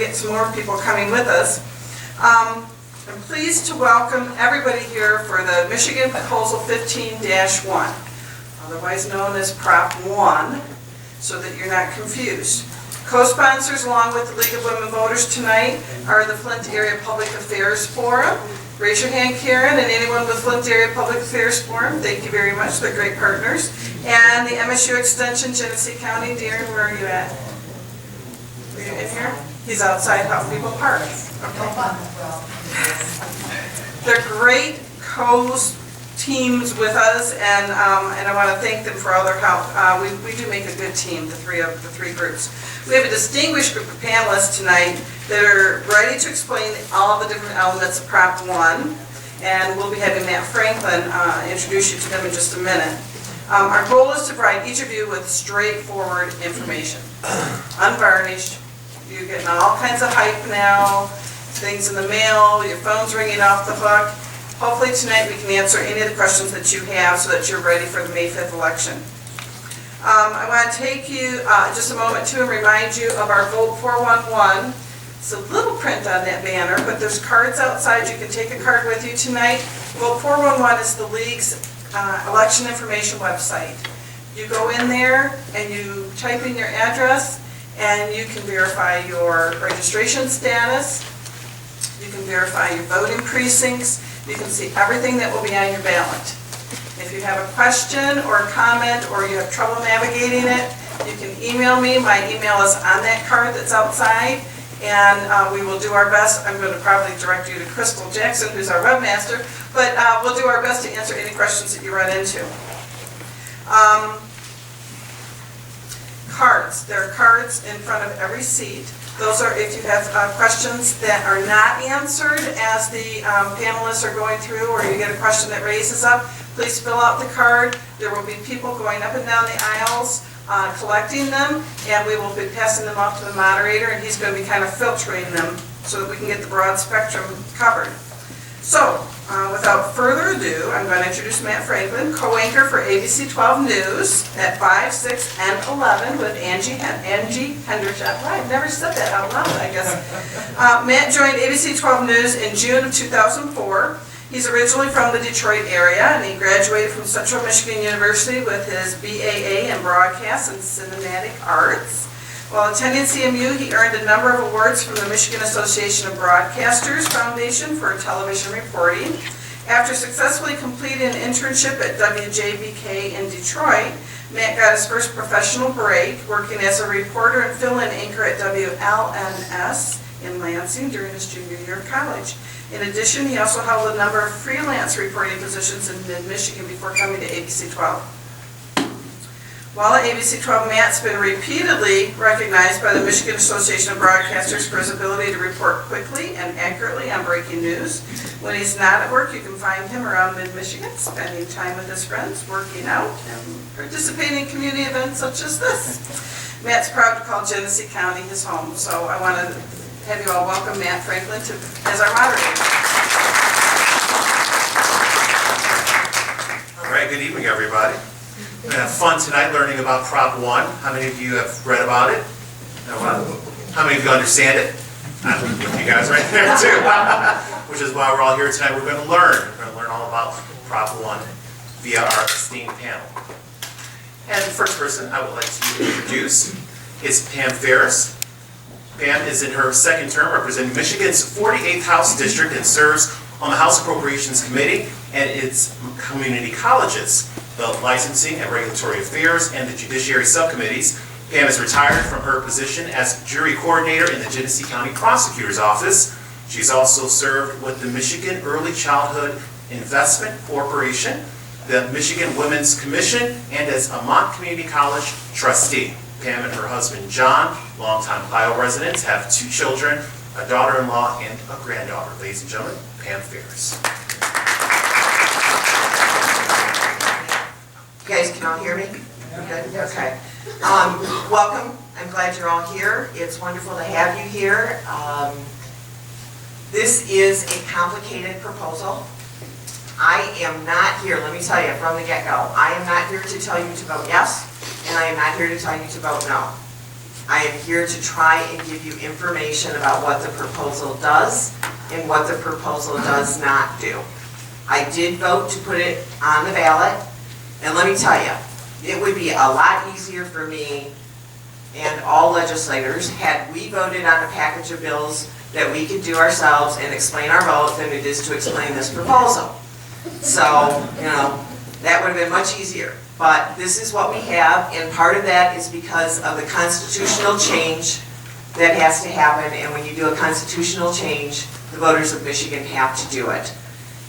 Get some more people coming with us. I'm pleased to welcome everybody here for the Michigan Proposal 15-1, otherwise known as Prop 1, so that you're not confused. Co-sponsors along with the League of Women Voters tonight are the Flint Area Public Affairs Forum. Raise your hand, Karen, and anyone with Flint Area Public Affairs Forum. Thank you very much. They're great partners. And the MSU Extension, Genesee County. Darren, where are you at? Are you in here? He's outside helping people park. Okay. They're great co-teams with us, and I want to thank them for all their help. We do make a good team, the three groups. We have a distinguished group of panelists tonight that are ready to explain all the different elements of Prop 1, and we'll be having Matt Franklin introduce you to them in just a minute. Our goal is to provide each of you with straightforward information, unvarnished. You're getting all kinds of hype now, things in the mail, your phone's ringing off the hook. Hopefully tonight we can answer any of the questions that you have so that you're ready for the May 5th election. I want to take you just a moment to remind you of our Vote 411. It's a little print on that banner, but there's cards outside. You can take a card with you tonight. Vote 411 is the League's election information website. You go in there and you type in your address, and you can verify your registration status. You can verify your voting precincts. You can see everything that will be on your ballot. If you have a question or a comment or you have trouble navigating it, you can email me. My email is on that card that's outside, and we will do our best. I'm going to probably direct you to Crystal Jackson, who's our webmaster, but we'll do our best to answer any questions that you run into. Cards. There are cards in front of every seat. Those are if you have questions that are not answered as the panelists are going through, or you get a question that raises up, please fill out the card. There will be people going up and down the aisles collecting them, and we will be passing them off to the moderator, and he's going to be kind of filtering them so that we can get the broad spectrum covered. So, without further ado, I'm going to introduce Matt Franklin, co-anchor for ABC 12 News at 5, 6, and 11 with Angie Hendershot. Well, I've never said that out loud, I guess. Matt joined ABC 12 News in June of 2004. He's originally from the Detroit area, and he graduated from Central Michigan University with his BAA in Broadcast and Cinematic Arts. While attending CMU, he earned a number of awards from the Michigan Association of Broadcasters Foundation for television reporting. After successfully completing an internship at WJBK in Detroit, Matt got his first professional break working as a reporter and fill-in anchor at WLNS in Lansing during his junior year of college. In addition, he also held a number of freelance reporting positions in mid-Michigan before coming to ABC 12. While at ABC 12, Matt's been repeatedly recognized by the Michigan Association of Broadcasters for his ability to report quickly and accurately on breaking news. When he's not at work, you can find him around mid-Michigan, spending time with his friends, working out, and participating in community events such as this. Matt's proud to call Genesee County his home, so I want to have you all welcome Matt Franklin as our moderator. All right, good evening, everybody. We're going to have fun tonight learning about Prop 1. How many of you have read about it? How many of you understand it? You guys right there too. Which is why we're all here tonight. We're going to learn. We're going to learn all about Prop 1 via our esteemed panel. And the first person I would like to introduce is Pam Ferris. Pam is in her second term representing Michigan's 48th House District and serves on the House Appropriations Committee and its community colleges, the Licensing and Regulatory Affairs, and the Judiciary Subcommittees. Pam is retired from her position as jury coordinator in the Genesee County Prosecutor's Office. She's also served with the Michigan Early Childhood Investment Corporation, the Michigan Women's Commission, and as a Mont Community College trustee. Pam and her husband John, longtime Ohio residents, have 2 children, a daughter-in-law and a granddaughter. Ladies and gentlemen, Pam Ferris. You guys can all hear me? Good? Okay. Welcome. I'm glad you're all here. It's wonderful to have you here. This is a complicated proposal. I am not here, let me tell you from the get-go, I am not here to tell you to vote yes, and I am not here to tell you to vote no. I am here to try and give you information about what the proposal does and what the proposal does not do. I did vote to put it on the ballot, and let me tell you, it would be a lot easier for me and all legislators had we voted on a package of bills that we could do ourselves and explain our vote than it is to explain this proposal. So, that would have been much easier. But this is what we have, and part of that is because of the constitutional change that has to happen, and when you do a constitutional change, the voters of Michigan have to do it.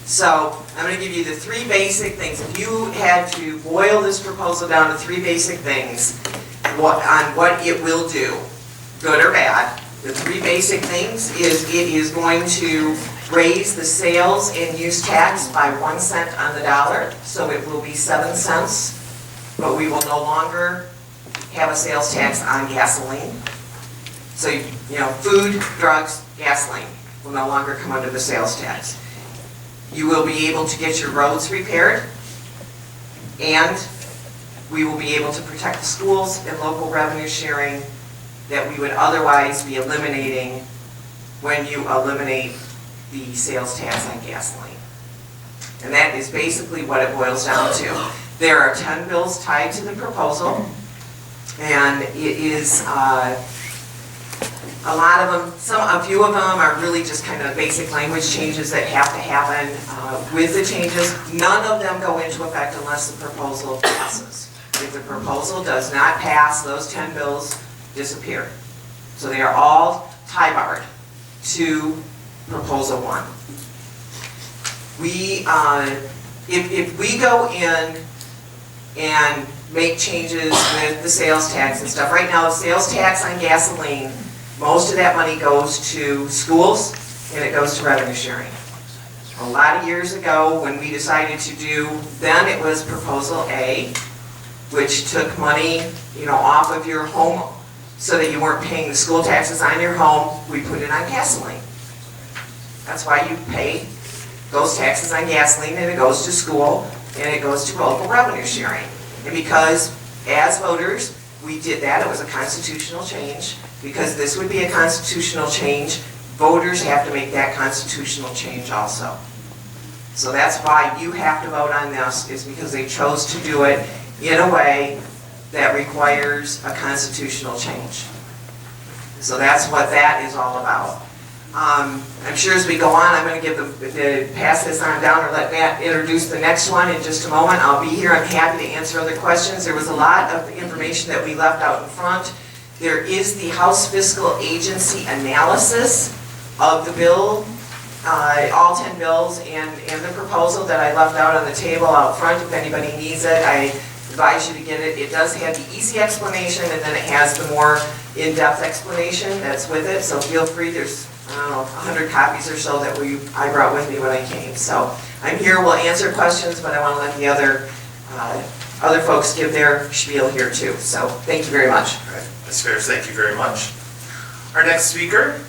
So, I'm going to give you the three basic things. If you had to boil this proposal down to three basic things on what it will do, good or bad, the three basic things is it is going to raise the sales and use tax by 1 cent on the dollar, so it will be 7 cents, but we will no longer have a sales tax on gasoline. So, food, drugs, gasoline will no longer come under the sales tax. You will be able to get your roads repaired, and we will be able to protect the schools and local revenue sharing that we would otherwise be eliminating when you eliminate the sales tax on gasoline. And that is basically what it boils down to. There are 10 bills tied to the proposal, and it is a lot of them, a few of them are really just kind of basic language changes that have to happen with the changes. None of them go into effect unless the proposal passes. If the proposal does not pass, those 10 bills disappear. So they are all tie-barred to Proposal 1. If we go in and make changes with the sales tax and stuff, right now the sales tax on gasoline, most of that money goes to schools and it goes to revenue sharing. A lot of years ago when we decided to do, then it was Proposal A, which took money, off of your home so that you weren't paying the school taxes on your home. We put it on gasoline. That's why you pay those taxes on gasoline, and it goes to school and it goes to local revenue sharing. And because as voters, we did that, it was a constitutional change. Because this would be a constitutional change, voters have to make that constitutional change also. So that's why you have to vote on this, is because they chose to do it in a way that requires a constitutional change. So that's what that is all about. I'm sure as we go on, I'm going to pass this on down or let Matt introduce the next one in just a moment. I'll be here. I'm happy to answer other questions. There was a lot of information that we left out in front. There is the House Fiscal Agency analysis of the bill, all 10 bills, and the proposal that I left out on the table out front. If anybody needs it, I advise you to get it. It does have the easy explanation, and then it has the more in-depth explanation that's with it. So feel free. There's 100 copies or so that I brought with me when I came. So I'm here. We'll answer questions, but I want to let the other folks give their spiel here too. So thank you very much. All right. Ms. Ferris, thank you very much. Our next speaker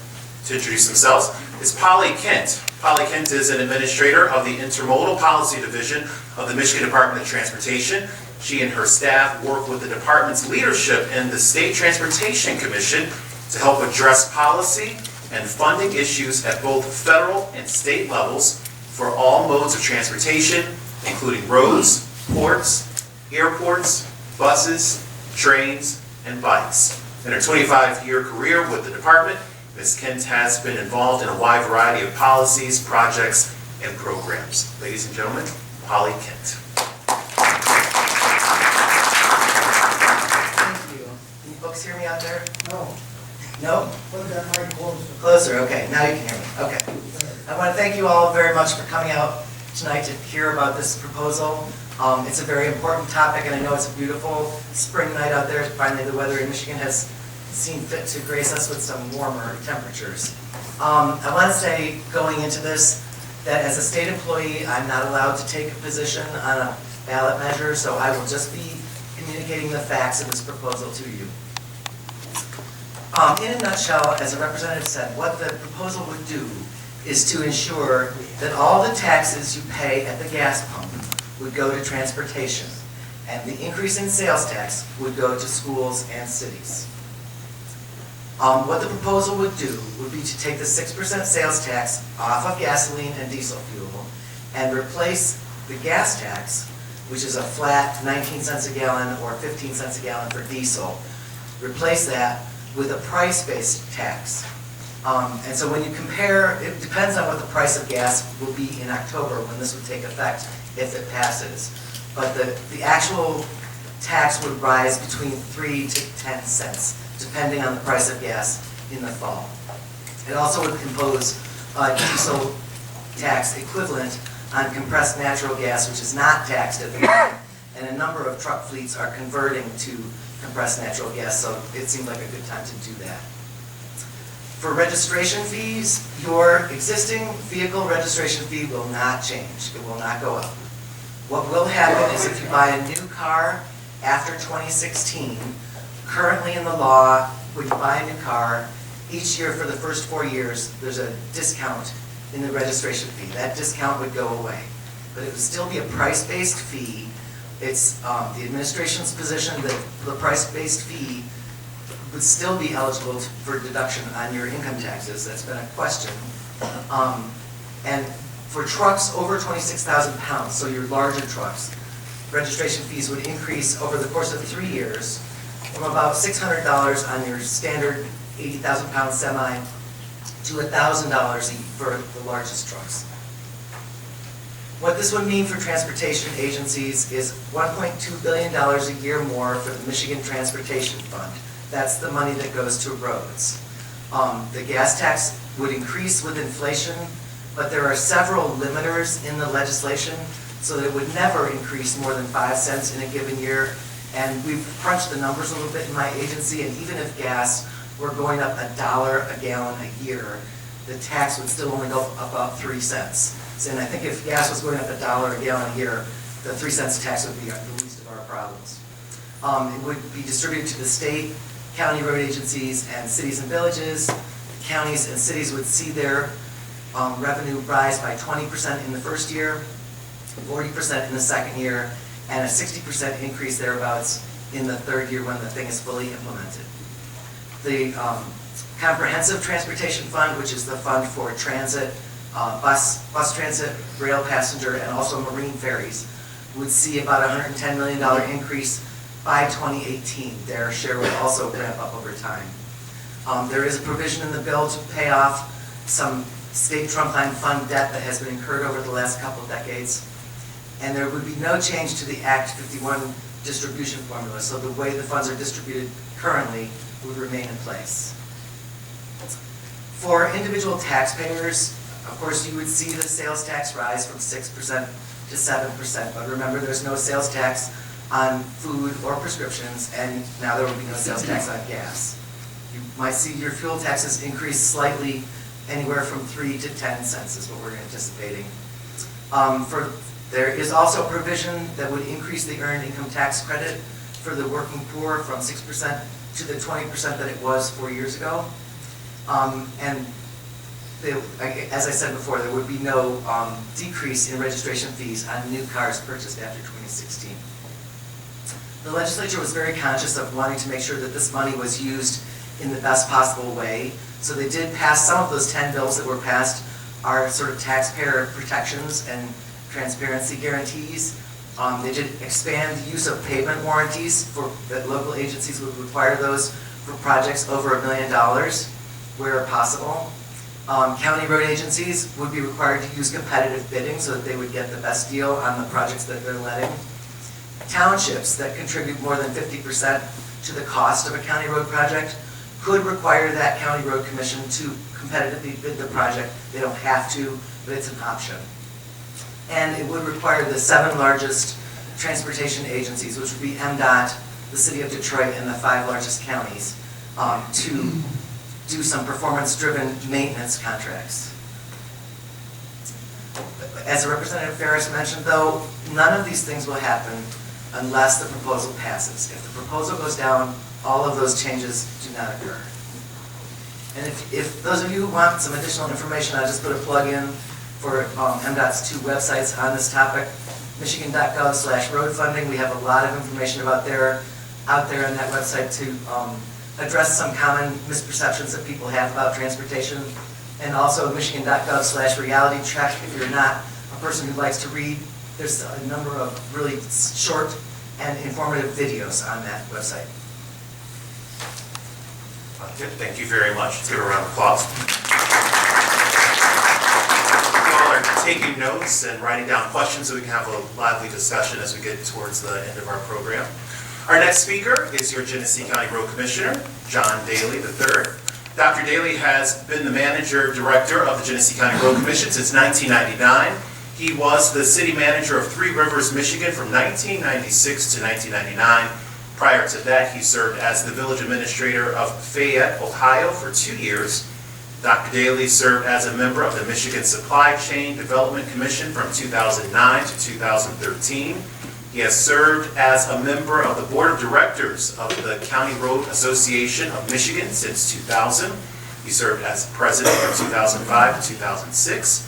to introduce themselves is Polly Kent. Polly Kent is an administrator of the Intermodal Policy Division of the Michigan Department of Transportation. She and her staff work with the department's leadership in the State Transportation Commission to help address policy and funding issues at both federal and state levels for all modes of transportation, including roads, ports, airports, buses, trains, and bikes. In her 25-year career with the department, Ms. Kent has been involved in a wide variety of policies, projects, and programs. Ladies and gentlemen, Polly Kent. Thank you. Can you folks hear me out there? No, No? put that mic closer. Closer, okay, now you can hear me, okay. I want to thank you all very much for coming out tonight to hear about this proposal. It's a very important topic, and I know it's a beautiful spring night out there. Finally, the weather in Michigan has seen fit to grace us with some warmer temperatures. I want to say, going into this, that as a state employee, I'm not allowed to take a position on a ballot measure, so I will just be communicating the facts of this proposal to you. In a nutshell, as a representative said, what the proposal would do is to ensure that all the taxes you pay at the gas pump would go to transportation, and the increase in sales tax would go to schools and cities. What the proposal would do would be to take the 6% sales tax off of gasoline and diesel fuel and replace the gas tax, which is a flat 19 cents a gallon or 15 cents a gallon for diesel, replace that with a price-based tax. And so when you compare, it depends on what the price of gas will be in October when this would take effect if it passes. But the actual tax would rise between 3 to 10 cents, depending on the price of gas in the fall. It also would impose a diesel tax equivalent on compressed natural gas, which is not taxed at the moment, and a number of truck fleets are converting to compressed natural gas, so it seemed like a good time to do that. For registration fees, your existing vehicle registration fee will not change. It will not go up. What will happen is if you buy a new car after 2016, currently in the law, when you buy a new car, each year for the first 4 years, there's a discount in the registration fee. That discount would go away. But it would still be a price-based fee. It's the administration's position that the price-based fee would still be eligible for deduction on your income taxes. That's been a question. And for trucks over 26,000 pounds, so your larger trucks, registration fees would increase over the course of 3 years from about $600 on your standard 80,000 pound semi to $1,000 for the largest trucks. What this would mean for transportation agencies is $1.2 billion a year more for the Michigan Transportation Fund. That's the money that goes to roads. The gas tax would increase with inflation, but there are several limiters in the legislation so that it would never increase more than 5 cents in a given year. And we've crunched the numbers a little bit in my agency, and even if gas were going up $1 a gallon a year, the tax would still only go up about 3 cents. So, and I think if gas was going up $1 a gallon a year, the 3 cents tax would be the least of our problems. It would be distributed to the state, county road agencies, and cities and villages. The counties and cities would see their revenue rise by 20% in the first year, 40% in the second year, and a 60% increase thereabouts in the third year when the thing is fully implemented. The Comprehensive Transportation Fund, which is the fund for transit, bus transit, rail passenger, and also marine ferries, would see about a $110 million increase by 2018. Their share would also ramp up over time. There is a provision in the bill to pay off some state trunk line fund debt that has been incurred over the last couple of decades. And there would be no change to the Act 51 distribution formula, so the way the funds are distributed currently would remain in place. For individual taxpayers, of course, you would see the sales tax rise from 6% to 7%, but remember there's no sales tax on food or prescriptions, and now there will be no sales tax on gas. You might see your fuel taxes increase slightly, anywhere from 3 to 10 cents is what we're anticipating. There is also a provision that would increase the earned income tax credit for the working poor from 6% to the 20% that it was 4 years ago. And as I said before, there would be no decrease in registration fees on new cars purchased after 2016. The legislature was very conscious of wanting to make sure that this money was used in the best possible way. So they did pass some of those 10 bills that were passed are sort of taxpayer protections and transparency guarantees. They did expand the use of pavement warranties for that local agencies would require those for projects over $1 million where possible. County road agencies would be required to use competitive bidding so that they would get the best deal on the projects that they're letting. Townships that contribute more than 50% to the cost of a county road project could require that county road commission to competitively bid the project. They don't have to, but it's an option. And it would require the 7 largest transportation agencies, which would be MDOT, the city of Detroit, and the 5 largest counties, to do some performance-driven maintenance contracts. As Representative Ferris mentioned, though, none of these things will happen unless the proposal passes. If the proposal goes down, all of those changes do not occur. And if those of you who want some additional information, I'll just put a plug in for MDOT's 2 websites on this topic, michigan.gov/road funding. We have a lot of information out there on that website to address some common misperceptions that people have about transportation, and also michigan.gov/reality check if you're not a person who likes to read. There's a number of really short and informative videos on that website. Good. Thank you very much. Let's give a round of applause. You all are taking notes and writing down questions so we can have a lively discussion as we get towards the end of our program. Our next speaker is your Genesee County Road Commissioner, John Daly III. Dr. Daly has been the manager-director of the Genesee County Road Commission since 1999. He was the city manager of Three Rivers, Michigan from 1996 to 1999. Prior to that, he served as the village administrator of Fayette, Ohio for 2 years. Dr. Daly served as a member of the Michigan Supply Chain Development Commission from 2009 to 2013. He has served as a member of the Board of Directors of the County Road Association of Michigan since 2000. He served as president from 2005 to 2006.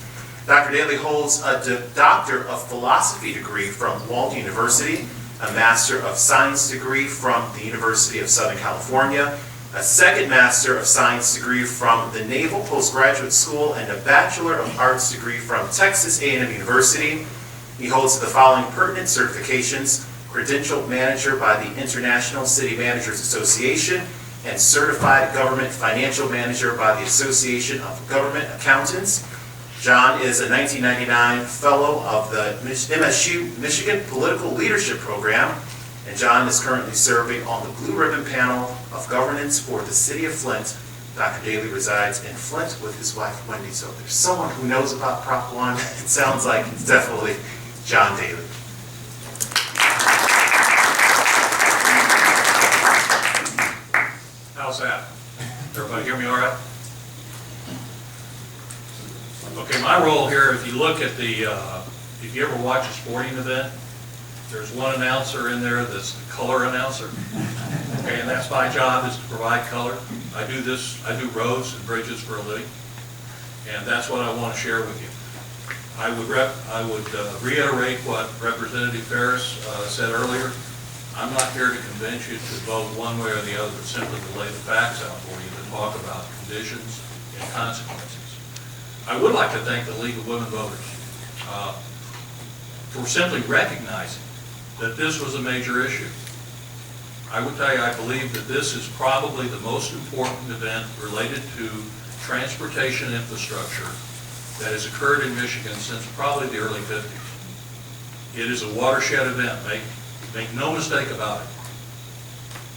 Dr. Daly holds a Doctor of Philosophy degree from Walden University, a Master of Science degree from the University of Southern California, a second Master of Science degree from the Naval Postgraduate School, and a Bachelor of Arts degree from Texas A&M University. He holds the following pertinent certifications: Credentialed Manager by the International City Managers Association, and Certified Government Financial Manager by the Association of Government Accountants. John is a 1999 Fellow of the MSU Michigan Political Leadership Program, and John is currently serving on the Blue Ribbon Panel of Governance for the City of Flint. Dr. Daly resides in Flint with his wife, Wendy. So if there's someone who knows about Prop 1, it sounds like it's definitely John Daly. How's that? Everybody hear me all right? Okay, my role here, if you look at the, if you ever watch a sporting event, there's one announcer in there that's the color announcer. Okay, and that's my job, is to provide color. I do this, I do roads and bridges for a living, and that's what I want to share with you. I would reiterate what Representative Ferris said earlier. I'm not here to convince you to vote one way or the other, simply to lay the facts out for you, to talk about conditions and consequences. I would like to thank the League of Women Voters for simply recognizing that this was a major issue. I would tell you, I believe that this is probably the most important event related to transportation infrastructure that has occurred in Michigan since probably the early 50s. It is a watershed event, make no mistake about it.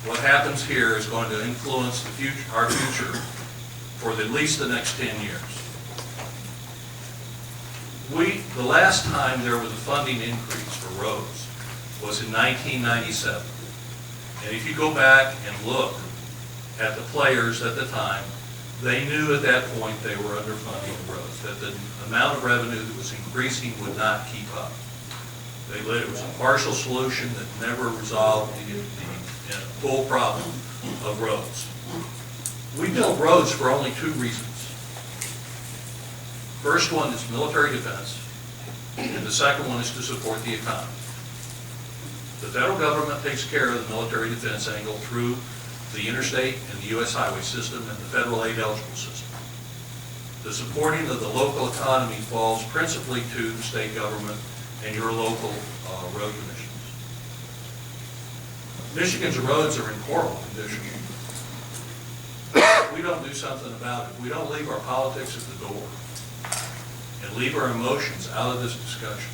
What happens here is going to influence the future, our future for at least the next 10 years. The last time there was a funding increase for roads was in 1997. And if you go back and look at the players at the time, they knew at that point they were underfunding the roads, that the amount of revenue that was increasing would not keep up. It was a partial solution that never resolved the full problem of roads. We built roads for only 2 reasons. First one is military defense, and the second one is to support the economy. The federal government takes care of the military defense angle through the interstate and the U.S. highway system and the federal aid eligible system. The supporting of the local economy falls principally to the state government and your local road commissions. Michigan's roads are in horrible condition. We don't do something about it. We don't leave our politics at the door and leave our emotions out of this discussion.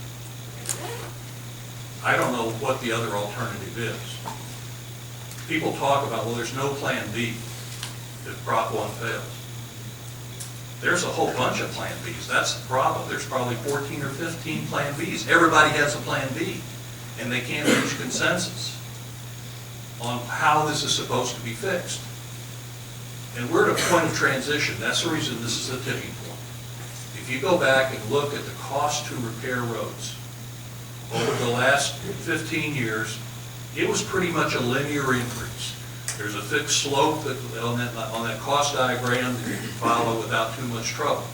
I don't know what the other alternative is. People talk about, well, there's no plan B if Prop 1 fails. There's a whole bunch of plan Bs. That's the problem. There's probably 14 or 15 plan Bs. Everybody has a plan B, and they can't reach consensus on how this is supposed to be fixed. And we're at a point of transition. That's the reason this is a tipping point. If you go back and look at the cost to repair roads over the last 15 years, it was pretty much a linear increase. There's a fixed slope that, on that cost diagram that you can follow without too much trouble.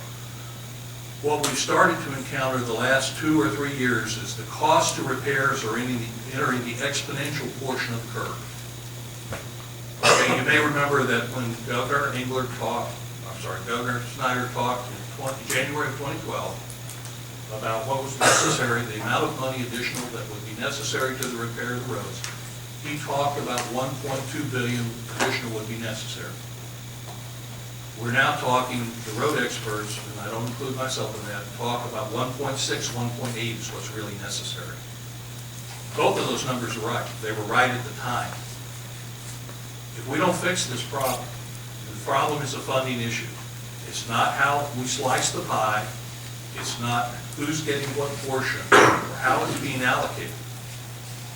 What we've started to encounter the last 2 or 3 years is the cost to repairs are entering the exponential portion of the curve. Okay, You may remember that when Governor Snyder talked in January of 2012 about what was necessary, the amount of money additional that would be necessary to the repair of the roads, he talked about 1.2 billion additional would be necessary. We're now talking, the road experts, and I don't include myself in that, talk about 1.6, 1.8 is what's really necessary. Both of those numbers are right. They were right at the time. If we don't fix this problem, the problem is a funding issue. It's not how we slice the pie. It's not who's getting what portion or how it's being allocated.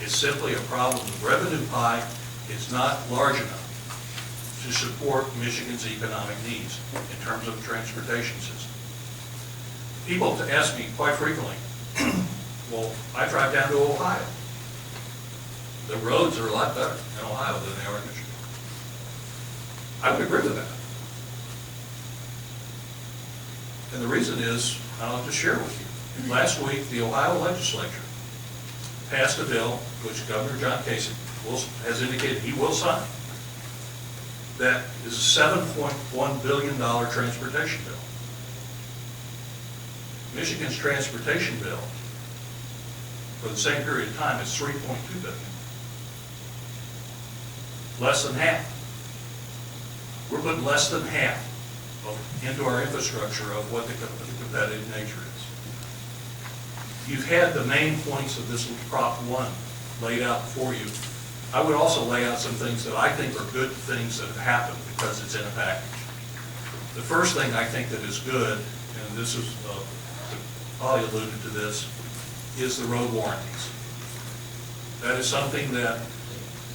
It's simply a problem. The revenue pie is not large enough to support Michigan's economic needs in terms of the transportation system. People ask me quite frequently, well, I drive down to Ohio. The roads are a lot better in Ohio than they are in Michigan. I would agree with that. And the reason is, I'll just share with you. Last week, the Ohio legislature passed a bill, which Governor John Kasich has indicated he will sign, that is a $7.1 billion transportation bill. Michigan's transportation bill, for the same period of time, is $3.2 billion. Less than half. We're putting less than half into our infrastructure of what the competitive nature is. You've had the main points of this Prop 1 laid out for you. I would also lay out some things that I think are good things that have happened because it's in a package. The first thing I think that is good, and this is, Polly alluded to this, is the road warranties. That is something that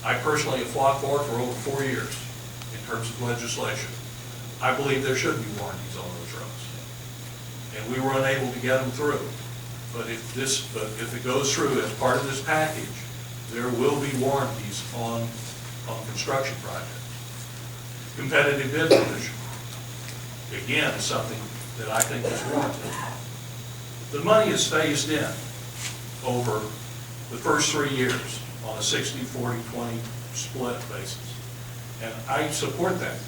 I personally have fought for over 4 years in terms of legislation. I believe there should be warranties on those roads. And we were unable to get them through. But if it goes through as part of this package, there will be warranties on construction projects. Competitive bid provision, again, is something that I think is warranted. The money is phased in over the first 3 years on a 60-40-20 split basis. And I support that.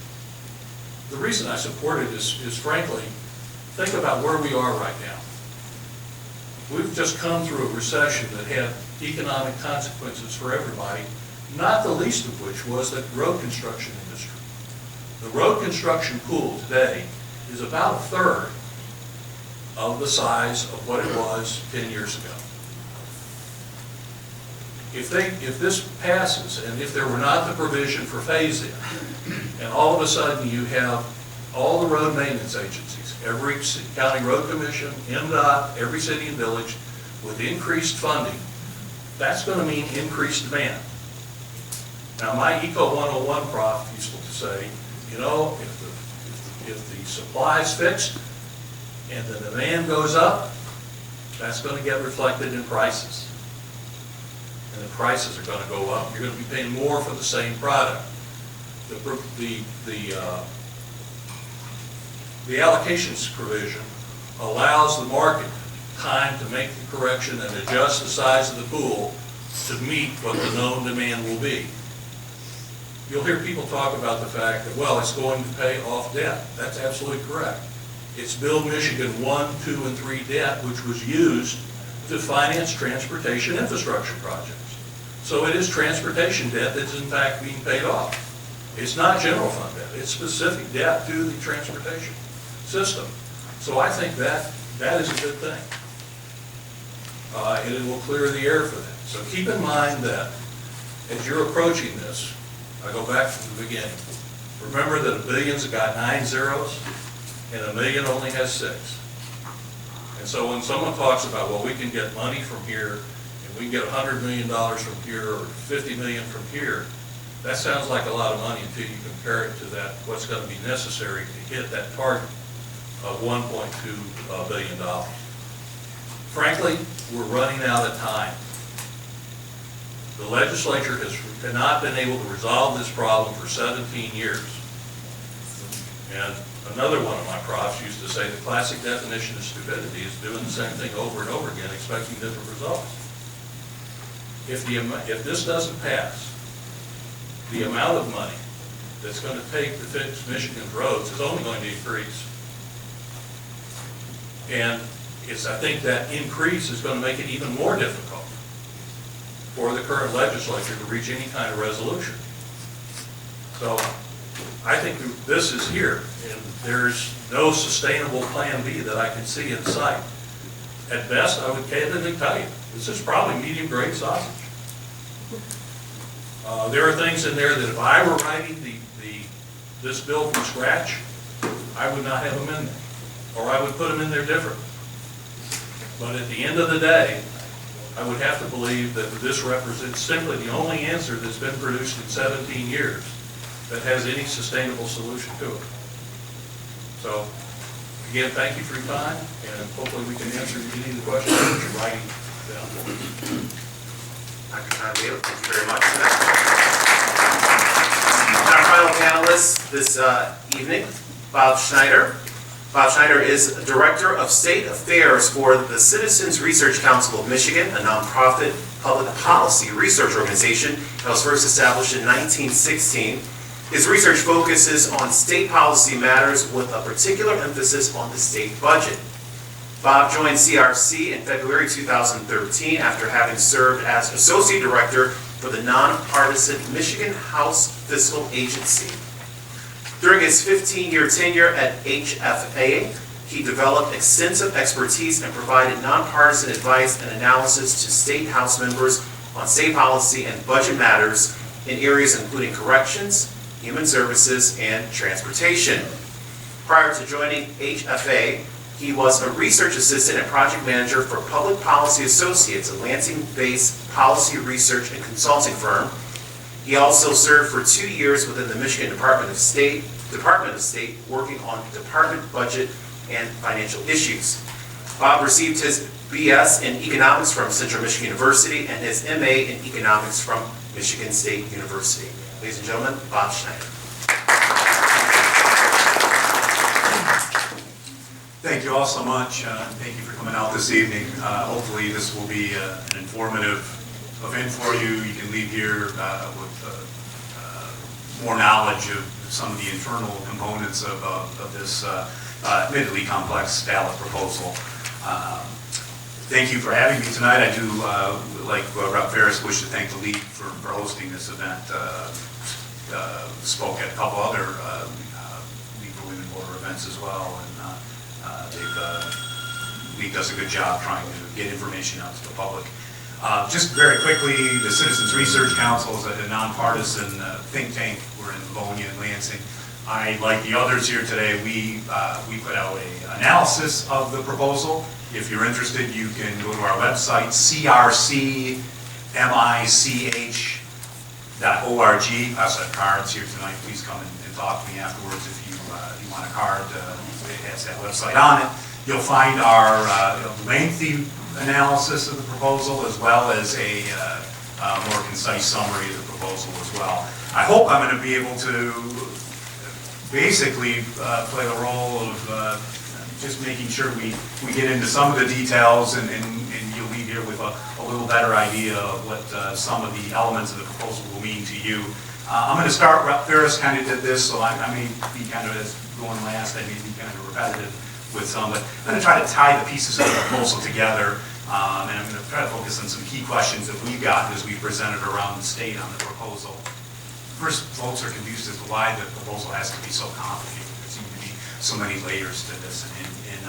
The reason I support it is frankly, think about where we are right now. We've just come through a recession that had economic consequences for everybody, not the least of which was the road construction industry. The road construction pool today is about a third of the size of what it was 10 years ago. If this passes, and if there were not the provision for phase-in, and all of a sudden you have all the road maintenance agencies, every county road commission, MDOT, every city and village, with increased funding, that's going to mean increased demand. Now, my Eco 101 prof used to say, you know, if the supply is fixed and the demand goes up, that's going to get reflected in prices. And the prices are going to go up. You're going to be paying more for the same product. The allocations provision allows the market time to make the correction and adjust the size of the pool to meet what the known demand will be. You'll hear people talk about the fact that, well, it's going to pay off debt. That's absolutely correct. It's Build Michigan 1, 2, and 3 debt, which was used to finance transportation infrastructure projects. So it is transportation debt that's in fact being paid off. It's not general fund debt. It's specific debt to the transportation system. So I think that is a good thing. And it will clear the air for that. So keep in mind that as you're approaching this, I go back to the beginning. Remember that a billion's got 9 zeros and a million only has 6. And so when someone talks about, well, we can get money from here and we can get $100 million from here or $50 million from here, that sounds like a lot of money until you compare it to that, what's going to be necessary to hit that target of $1.2 billion. Frankly, we're running out of time. The legislature has not been able to resolve this problem for 17 years. And another one of my profs used to say the classic definition of stupidity is doing the same thing over and over again, expecting different results. If this doesn't pass, the amount of money that's going to take to fix Michigan's roads is only going to increase. And I think that increase is going to make it even more difficult for the current legislature to reach any kind of resolution. So I think this is here, and there's no sustainable plan B that I can see in sight. At best, I would candidly tell you, this is probably medium-grade sausage. There are things in there that if I were writing this bill from scratch, I would not have them in there, or I would put them in there differently. But at the end of the day, I would have to believe that this represents simply the only answer that's been produced in 17 years that has any sustainable solution to it. So, again, thank you for your time, and hopefully we can answer any of the questions that you're writing down for me. Dr. Conley, thank you very much. And our final panelist this evening, Bob Schneider. Bob Schneider is Director of State Affairs for the Citizens Research Council of Michigan, a nonprofit public policy research organization that was first established in 1916. His research focuses on state policy matters with a particular emphasis on the state budget. Bob joined CRC in February 2013 after having served as Associate Director for the nonpartisan Michigan House Fiscal Agency. During his 15-year tenure at HFA, he developed extensive expertise and provided nonpartisan advice and analysis to state House members on state policy and budget matters in areas including corrections, human services, and transportation. Prior to joining HFA, he was a research assistant and project manager for Public Policy Associates, a Lansing-based policy research and consulting firm. He also served for 2 years within the Michigan Department of State, working on department budget and financial issues. Bob received his BS in economics from Central Michigan University and his MA in economics from Michigan State University. Ladies and gentlemen, Bob Schneider. Thank you all so much. Thank you for coming out this evening. Hopefully this will be an informative event for you. You can leave here with more knowledge of some of the internal components of this admittedly complex ballot proposal. Thank you for having me tonight. I do, like Rep. Ferris, wish to thank the league for hosting this event. Spoke at a couple other League for Women Voter events as well, and league does a good job trying to get information out to the public. Just very quickly, the Citizens Research Council is a nonpartisan think tank. We're in Livonia and Lansing. Like the others here today, we put out an analysis of the proposal. If you're interested, you can go to our website, crcmich.org. I also have cards here tonight. Please come and talk to me afterwards if you want a card. It has that website on it. You'll find our lengthy analysis of the proposal as well as a more concise summary of the proposal as well. I hope I'm going to be able to basically play the role of just making sure we get into some of the details and you'll leave here with a little better idea of what some of the elements of the proposal will mean to you. I'm going to start, Rep. Ferris kind of did this, so I may be kind of going last, I may be kind of repetitive with some, but I'm going to try to tie the pieces of the proposal together, and I'm going to try to focus on some key questions that we've got as we presented around the state on the proposal. First, folks are confused as to why the proposal has to be so complicated. There seem to be so many layers to this, and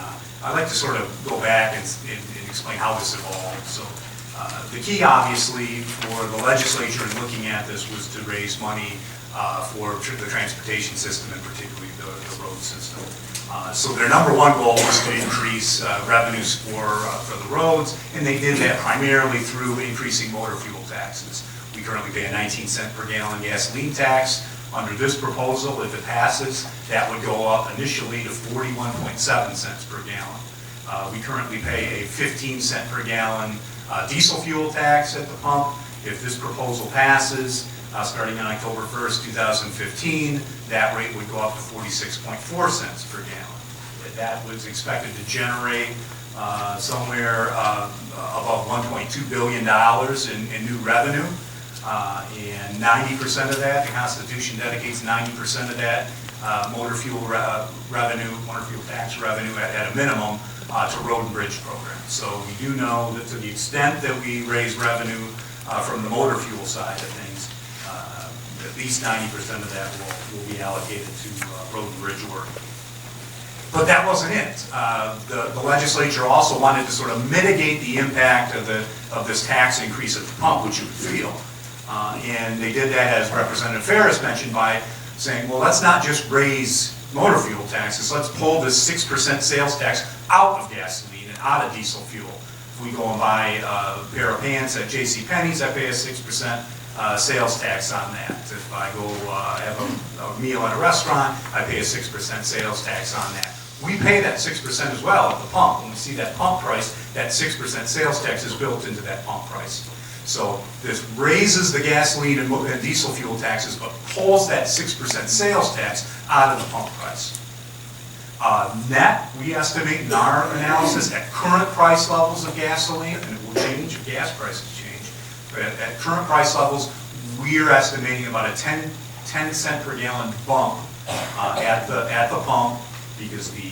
I'd like to sort of go back and explain how this evolved. So the key, obviously, for the legislature in looking at this was to raise money for the transportation system, and particularly the road system. So their number one goal was to increase revenues for the roads, and they did that primarily through increasing motor fuel taxes. We currently pay a 19-cent per gallon gasoline tax. Under this proposal, if it passes, that would go up initially to 41.7 cents per gallon. We currently pay a 15-cent per gallon diesel fuel tax at the pump. If this proposal passes, starting on October 1st, 2015, that rate would go up to 46.4 cents per gallon. That was expected to generate somewhere above $1.2 billion in new revenue. And 90% of that, the Constitution dedicates 90% of that motor fuel revenue, motor fuel tax revenue at a minimum to road and bridge programs. So we do know that to the extent that we raise revenue from the motor fuel side of things, at least 90% of that will be allocated to road and bridge work. But that wasn't it. The legislature also wanted to sort of mitigate the impact of this tax increase at the pump, which you would feel. And they did that, as Representative Ferris mentioned, by saying, well, let's not just raise motor fuel taxes, let's pull this 6% sales tax out of gasoline and out of diesel fuel. If we go and buy a pair of pants at JCPenney's, I pay a 6% sales tax on that. If I go have a meal at a restaurant, I pay a 6% sales tax on that. We pay that 6% as well at the pump. When we see that pump price, that 6% sales tax is built into that pump price. So this raises the gasoline and diesel fuel taxes, but pulls that 6% sales tax out of the pump price. Net, we estimate in our analysis, at current price levels of gasoline, and it will change if gas prices change, but at current price levels, we're estimating about a 10 cent per gallon bump at the pump, because the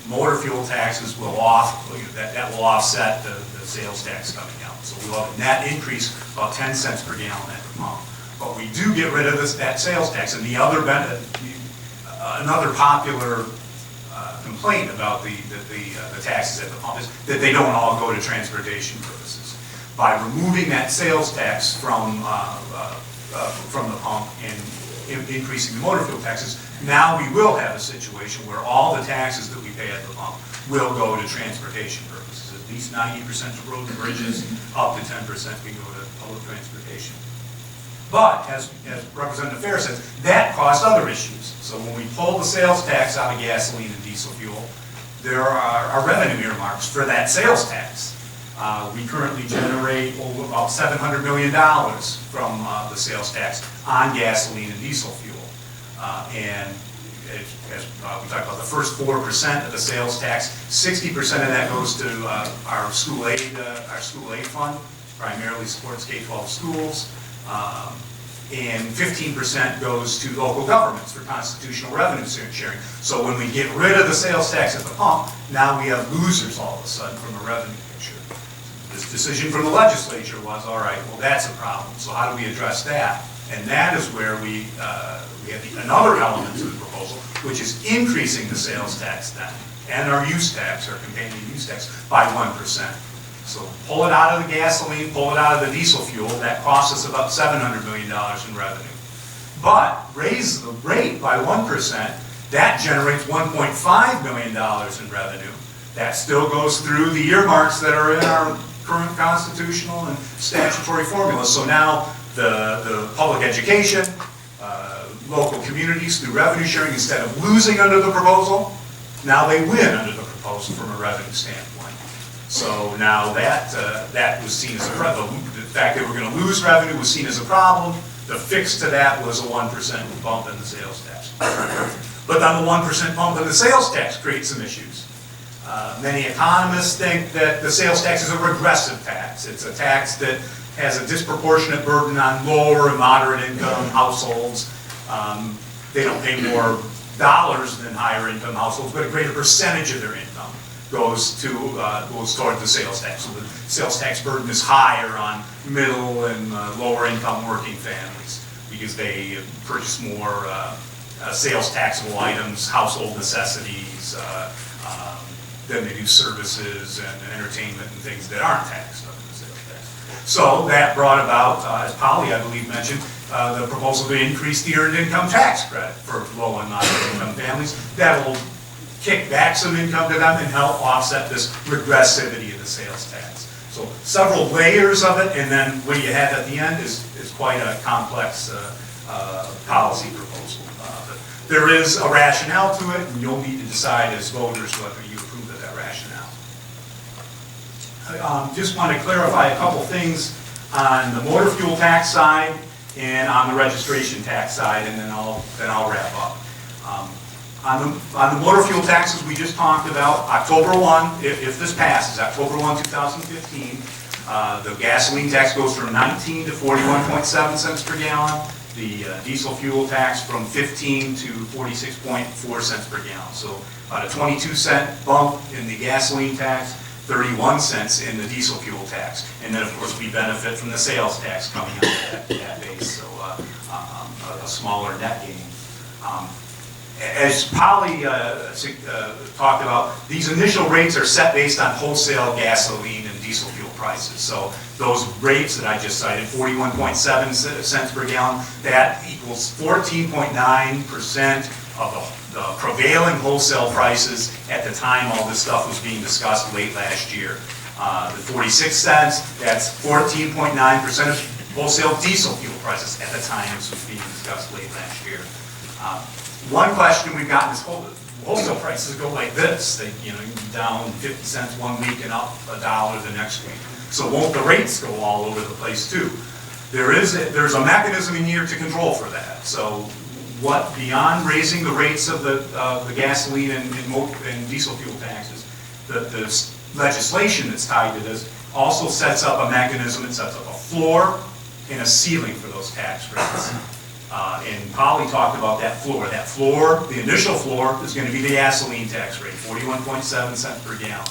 motor fuel taxes will that will offset the sales tax coming out. So we'll have a net increase about 10 cents per gallon at the pump. But we do get rid of that sales tax. And the other another popular complaint about the taxes at the pump is that they don't all go to transportation purposes. By removing that sales tax from the pump and increasing the motor fuel taxes, now we will have a situation where all the taxes that we pay at the pump will go to transportation purposes. At least 90% to roads and bridges, up to 10% we go to public transportation. But, as Representative Ferris said, that caused other issues. So when we pull the sales tax out of gasoline and diesel fuel, there are revenue earmarks for that sales tax. We currently generate about $700 million from the sales tax on gasoline and diesel fuel. And as we talked about, the first 4% of the sales tax, 60% of that goes to our school aid fund, primarily supports K-12 schools, and 15% goes to local governments for constitutional revenue sharing. So when we get rid of the sales tax at the pump, now we have losers all of a sudden from a revenue picture. This decision from the legislature was, all right, well, that's a problem. So how do we address that? And that is where we have another element to the proposal, which is increasing the sales tax then, and our use tax, our companion use tax, by 1%. So pull it out of the gasoline, pull it out of the diesel fuel, that costs us about $700 million in revenue. But raise the rate by 1%, that generates $1.5 million in revenue. That still goes through the earmarks that are in our current constitutional and statutory formulas. So now the public education, local communities through revenue sharing, instead of losing under the proposal, now they win under the proposal from a revenue standpoint. So now that was seen as a problem. The fact that we're going to lose revenue was seen as a problem. The fix to that was a 1% bump in the sales tax. But then the 1% bump in the sales tax creates some issues. Many economists think that the sales tax is a regressive tax. It's a tax that has a disproportionate burden on lower and moderate income households. They don't pay more dollars than higher income households, but a greater percentage of their income goes toward the sales tax. So the sales tax burden is higher on middle and lower income working families because they purchase more sales taxable items, household necessities, than they do services and entertainment and things that aren't taxed under the sales tax. So that brought about, as Polly, I believe, mentioned, the proposal to increase the earned income tax credit for low and moderate income families. That will kick back some income to them and help offset this regressivity of the sales tax. So several layers of it, and then what you have at the end is quite a complex policy proposal. But there is a rationale to it, and you'll need to decide as voters whether you approve of that rationale. I just want to clarify a couple things on the motor fuel tax side and on the registration tax side, and then I'll wrap up. On the motor fuel taxes we just talked about, October 1, if this passes, October 1, 2015, The gasoline tax goes from 19 to 41.7 cents per gallon. The diesel fuel tax from 15 to 46.4 cents per gallon. So about a 22-cent bump in the gasoline tax, 31 cents in the diesel fuel tax. And then, of course, we benefit from the sales tax coming out of that base, so a smaller net gain. As Polly talked about, these initial rates are set based on wholesale gasoline and diesel fuel prices. So those rates that I just cited, 41.7 cents per gallon, that equals 14.9% of the prevailing wholesale prices at the time all this stuff was being discussed late last year. The 46 cents, that's 14.9% of wholesale diesel fuel prices at the time this was being discussed late last year. One question we've gotten is wholesale prices go like this. They, you can be down 50 cents one week and up $1 the next week. So won't the rates go all over the place too? There's a mechanism in here to control for that. So what, beyond raising the rates of the gasoline and diesel fuel taxes, the legislation that's tied to this also sets up a mechanism. It sets up a floor and a ceiling for those tax rates. And Polly talked about that floor. That floor, the initial floor, is going to be the gasoline tax rate, 41.7 cents per gallon.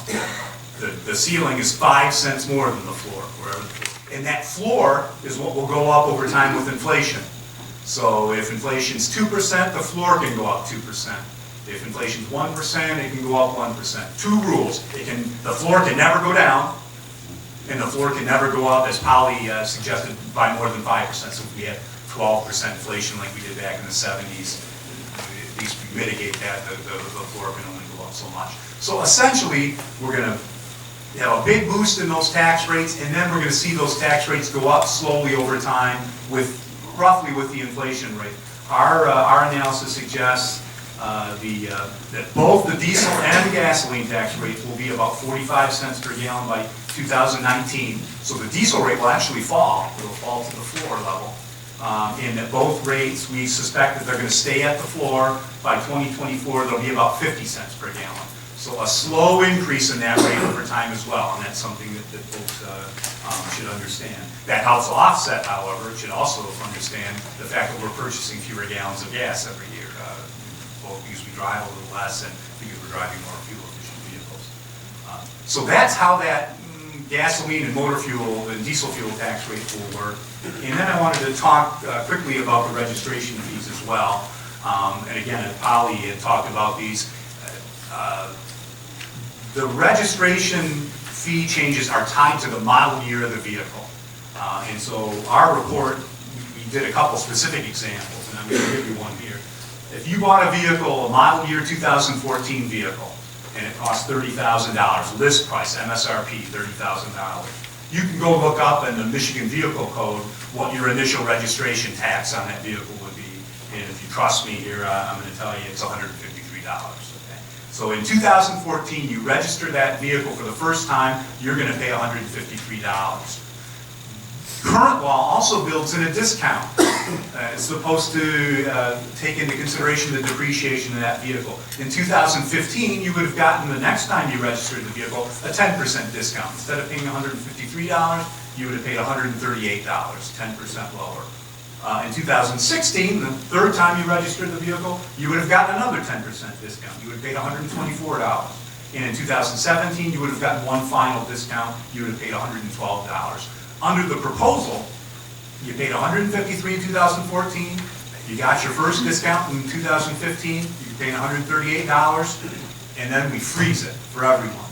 The ceiling is 5 cents more than the floor. And that floor is what will go up over time with inflation. So if inflation's 2%, the floor can go up 2%. If inflation's 1%, it can go up 1%. Two rules. The floor can never go down, and the floor can never go up, as Polly suggested, by more than 5%. So if we have 12% inflation like we did back in the 70s, at least we mitigate that, the floor can only go up so much. So essentially, we're going to have a big boost in those tax rates, and then we're going to see those tax rates go up slowly over time roughly with the inflation rate. Our analysis suggests that both the diesel and the gasoline tax rates will be about 45 cents per gallon by 2019. So the diesel rate will actually fall. It will fall to the floor level. And at both rates, we suspect that they're going to stay at the floor. By 2024, they'll be about 50 cents per gallon. So a slow increase in that rate over time as well, and that's something that folks should understand. That helps offset, however, should also understand the fact that we're purchasing fewer gallons of gas every year, both because we drive a little less and because we're driving more fuel-efficient vehicles. So that's how that gasoline and motor fuel and diesel fuel tax rates will work. And then I wanted to talk quickly about the registration fees as well. And again, Polly had talked about these. The registration fee changes are tied to the model year of the vehicle. And so our report, we did a couple specific examples, and I'm going to give you one here. If you bought a vehicle, a model year 2014 vehicle, and it cost $30,000, list price, MSRP, $30,000, you can go look up in the Michigan Vehicle Code what your initial registration tax on that vehicle would be. And if you trust me here, I'm going to tell you it's $153. So in 2014, you register that vehicle for the first time, you're going to pay $153. Current law also builds in a discount. It's supposed to take into consideration the depreciation of that vehicle. In 2015, you would have gotten, the next time you registered the vehicle, a 10% discount. Instead of paying $153, you would have paid $138, 10% lower. In 2016, the third time you registered the vehicle, you would have gotten another 10% discount. You would have paid $124. And in 2017, you would have gotten one final discount. You would have paid $112. Under the proposal, you paid $153 in 2014. You got your first discount in 2015. You paid $138, and then we freeze it for everyone.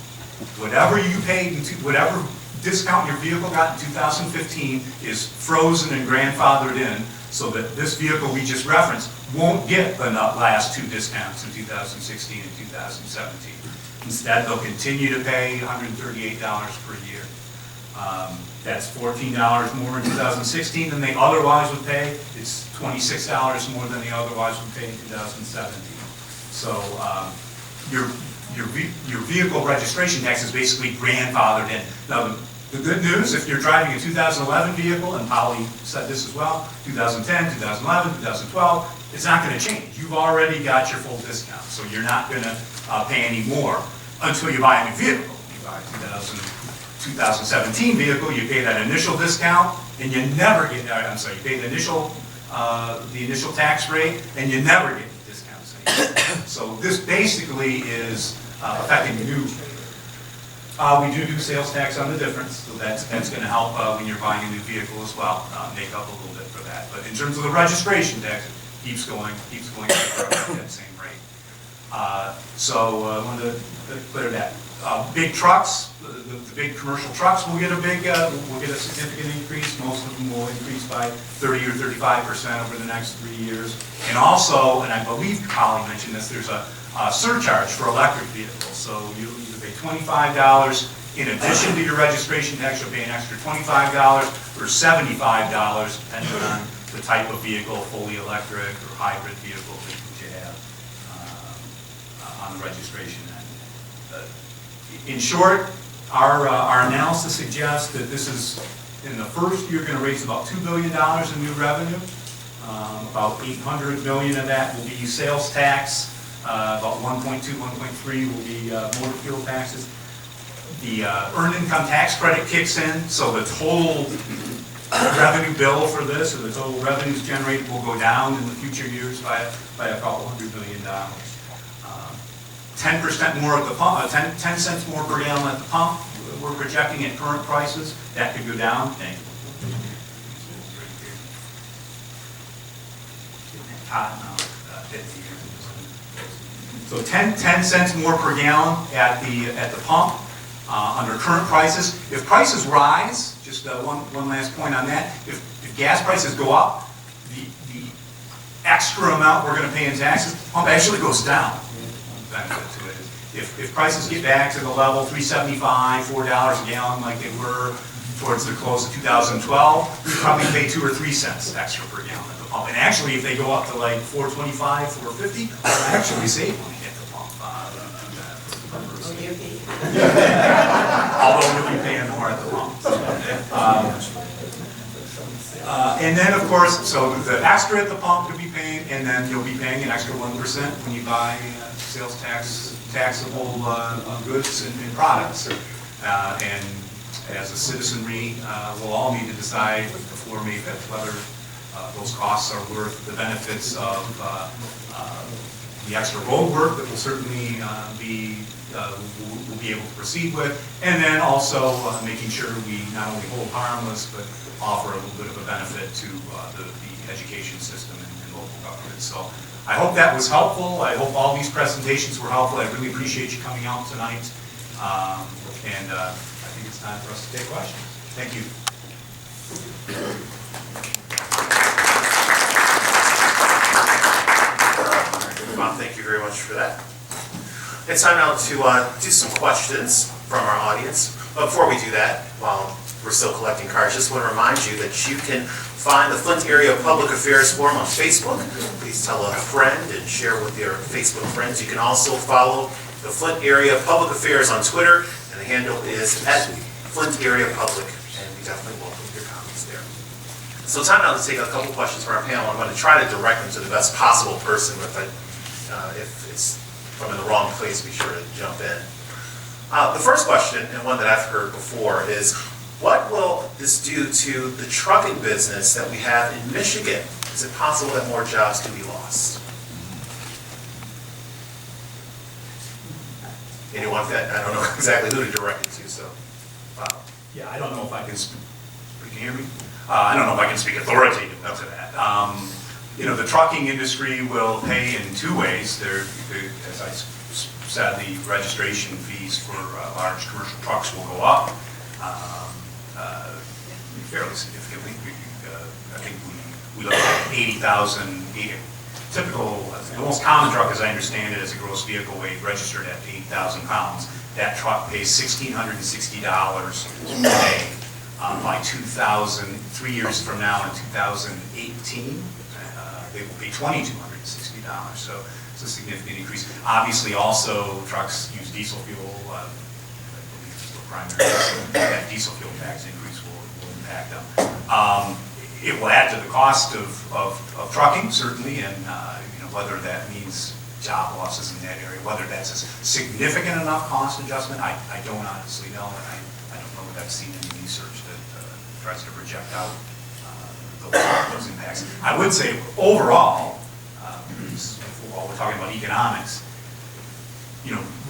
Whatever you paid, whatever discount your vehicle got in 2015 is frozen and grandfathered in, so that this vehicle we just referenced won't get the last two discounts in 2016 and 2017. Instead, they'll continue to pay $138 per year. That's $14 more in 2016 than they otherwise would pay. It's $26 more than they otherwise would pay in 2017. So your vehicle registration tax is basically grandfathered in. Now, the good news, if you're driving a 2011 vehicle, and Polly said this as well, 2010, 2011, 2012, it's not going to change. You've already got your full discount, so you're not going to pay any more until you buy a new vehicle. You buy a 2002 2017 vehicle, you pay that initial discount, and you never get, you pay the initial tax rate, and you never get the discounts anymore. So this basically is affecting the new. We do sales tax on the difference, so that's going to help when you're buying a new vehicle as well, make up a little bit for that. But in terms of the registration tax, it keeps going at that same rate. So I wanted to clear that. Big trucks, the big commercial trucks will get a significant increase. Most of them will increase by 30 or 35% over the next 3 years. And also, and I believe Holly mentioned this, there's a surcharge for electric vehicles. So you pay $25 in addition to your registration tax. You'll pay an extra $25 or $75 depending on the type of vehicle, fully electric or hybrid vehicle that you have on the registration end. In short, our analysis suggests that this is, in the first year, going to raise about $2 billion in new revenue. About $800 million of that will be sales tax. About 1.2, 1.3 will be motor fuel taxes. The earned income tax credit kicks in, so the total revenue bill for this, or the total revenues generated, will go down in the future years by a couple $100 million. 10% more at the pump, 10 cents more per gallon at the pump. We're projecting at current prices that could go down. So 10 cents more per gallon at the pump under current prices. If prices rise, just one last point on that. If gas prices go up, the extra amount we're going to pay in taxes, the pump actually goes down. Benefit to it. If prices get back to the level $3.75, $4 a gallon like they were towards the close of 2012, we probably pay 2 or 3 cents extra per gallon at the pump. And actually, if they go up to like $4.25, $4.50, we'll actually save money at the pump. Although we'll be paying more at the pump. And then, of course, so the extra at the pump you'll be paying, and then you'll be paying an extra 1% when you buy sales taxable goods and products. And as a citizenry, we'll all need to decide before May 5th whether those costs are worth the benefits of the extra road work that we'll certainly we'll be able to proceed with, and then also making sure we not only hold harmless, but offer a little bit of a benefit to the education system and local government. So I hope that was helpful. I hope all these presentations were helpful. I really appreciate you coming out tonight. And I think it's time for us to take questions. Thank you. Bob, thank you very much for that. It's time now to do some questions from our audience. But before we do that, while we're still collecting cards, just want to remind you that you can find the Flint Area Public Affairs Forum on Facebook. Please tell a friend and share with your Facebook friends. You can also follow the Flint Area Public Affairs on Twitter, and the handle is @Flint Area Public, and we definitely welcome your comments there. So time now to take a couple questions from our panel. I'm going to try to direct them to the best possible person, but if it's from in the wrong place, be sure to jump in. The first question, and one that I've heard before, is what will this do to the trucking business that we have in Michigan? Is it possible that more jobs could be lost? Anyone? I don't know exactly who to direct it to, so. Yeah, I don't know if I can speak. Can you hear me? I don't know if I can speak authoritatively to that. The trucking industry will pay in two ways. As I said, the registration fees for large commercial trucks will go up fairly significantly. I think we look at 80,000. Typical, the most common truck, as I understand it, is a gross vehicle weight registered at 8,000 pounds. That truck pays $1,660 a day. By 3 years from now, in 2018, they will pay $2,260. So it's a significant increase. Obviously, also trucks use diesel fuel. I believe it's the primary. That diesel fuel tax increase will impact them. It will add to the cost of trucking, certainly, and whether that means job losses in that area, whether that's a significant enough cost adjustment, I don't honestly know, and I don't know that I've seen any research that tries to project out those impacts. I would say overall, while we're talking about economics,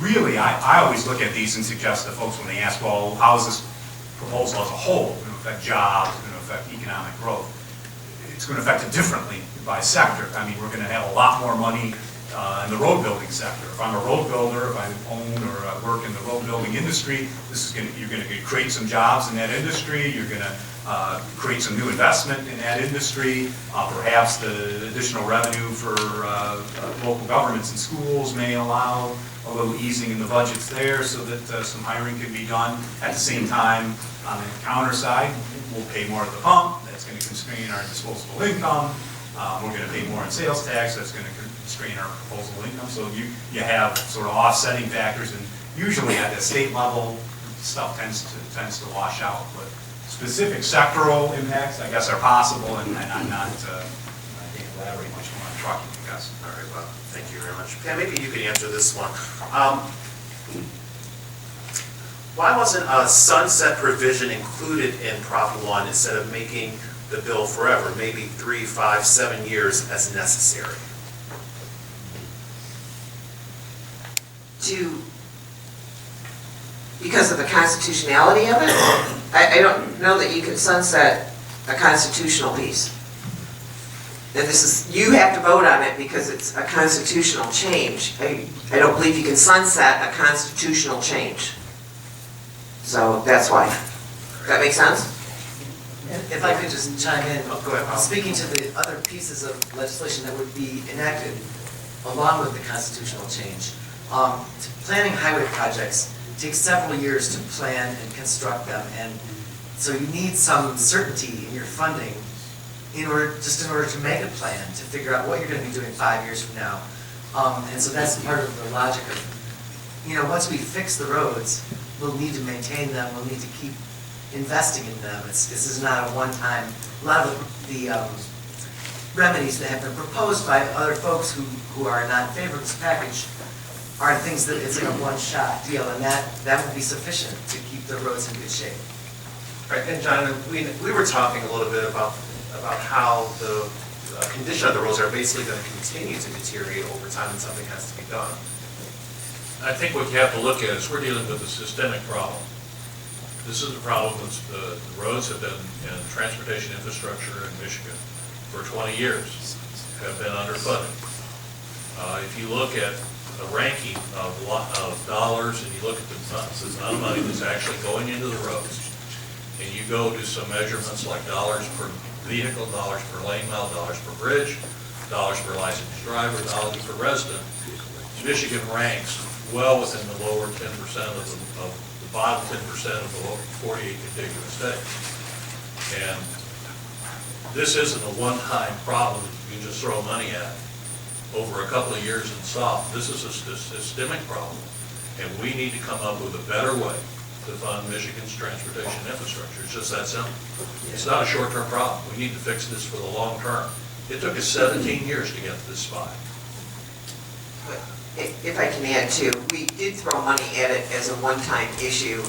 really, I always look at these and suggest to folks when they ask, well, how is this proposal as a whole going to affect jobs, going to affect economic growth? It's going to affect it differently by sector. I mean, we're going to have a lot more money in the road building sector. If I'm a road builder, if I own or work in the road building industry, you're going to create some jobs in that industry. You're going to create some new investment in that industry. Perhaps the additional revenue for local governments and schools may allow a little easing in the budgets there so that some hiring can be done. At the same time, on the counter side, we'll pay more at the pump. That's going to constrain our disposable income. We're going to pay more in sales tax. That's going to constrain our proposable income. So you have sort of offsetting factors, and usually at the state level, stuff tends to wash out. But specific sectoral impacts, I guess, are possible, and I'm not, I can't elaborate much more on trucking, I guess. All right, well, thank you very much. Pam, maybe you could answer this one. Why wasn't a sunset provision included in Prop 1 instead of making the bill forever, maybe 3, 5, 7 years as necessary? Because of the constitutionality of it, I don't know that you can sunset a constitutional piece. And you have to vote on it because it's a constitutional change. I don't believe you can sunset a constitutional change. So that's why. Does that make sense? And if I could just chime in, Go ahead, Paul. speaking to the other pieces of legislation that would be enacted along with the constitutional change, planning highway projects takes several years to plan and construct them, and so you need some certainty in your funding in order to make a plan, to figure out what you're going to be doing 5 years from now. And so that's part of the logic of, once we fix the roads, we'll need to maintain them, we'll need to keep investing in them. This is not a one-time. A lot of the remedies that have been proposed by other folks who are not in favor of this package are things that it's like a one-shot deal, and that would be sufficient to keep the roads in good shape. Right, and John, we were talking a little bit about how the condition of the roads are basically going to continue to deteriorate over time and something has to be done. I think what you have to look at is we're dealing with a systemic problem. This is a problem that's the roads have been in transportation infrastructure in Michigan for 20 years, have been underfunded. If you look at a ranking of dollars and you look at the amount of money that's actually going into the roads, and you go do some measurements like dollars per vehicle, dollars per lane mile, dollars per bridge, dollars per licensed driver, dollars per resident, Michigan ranks well within the lower 10% of the bottom 10% of the lower 48 contiguous states. And this isn't a one-time problem that you can just throw money at over a couple of years and solve. This is a systemic problem, and we need to come up with a better way to fund Michigan's transportation infrastructure. It's just that simple. It's not a short-term problem. We need to fix this for the long term. It took us 17 years to get to this spot. If I can add too, we did throw money at it as a one-time issue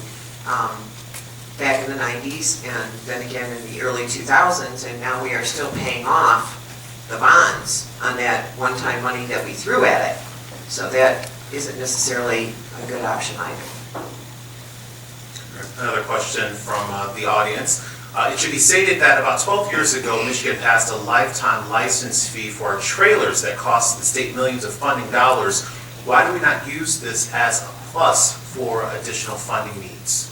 back in the 90s and then again in the early 2000s, and now we are still paying off the bonds on that one-time money that we threw at it. So that isn't necessarily a good option either. Another question from the audience. It should be stated that about 12 years ago, Michigan passed a lifetime license fee for our trailers that cost the state millions of funding dollars. Why do we not use this as a plus for additional funding needs?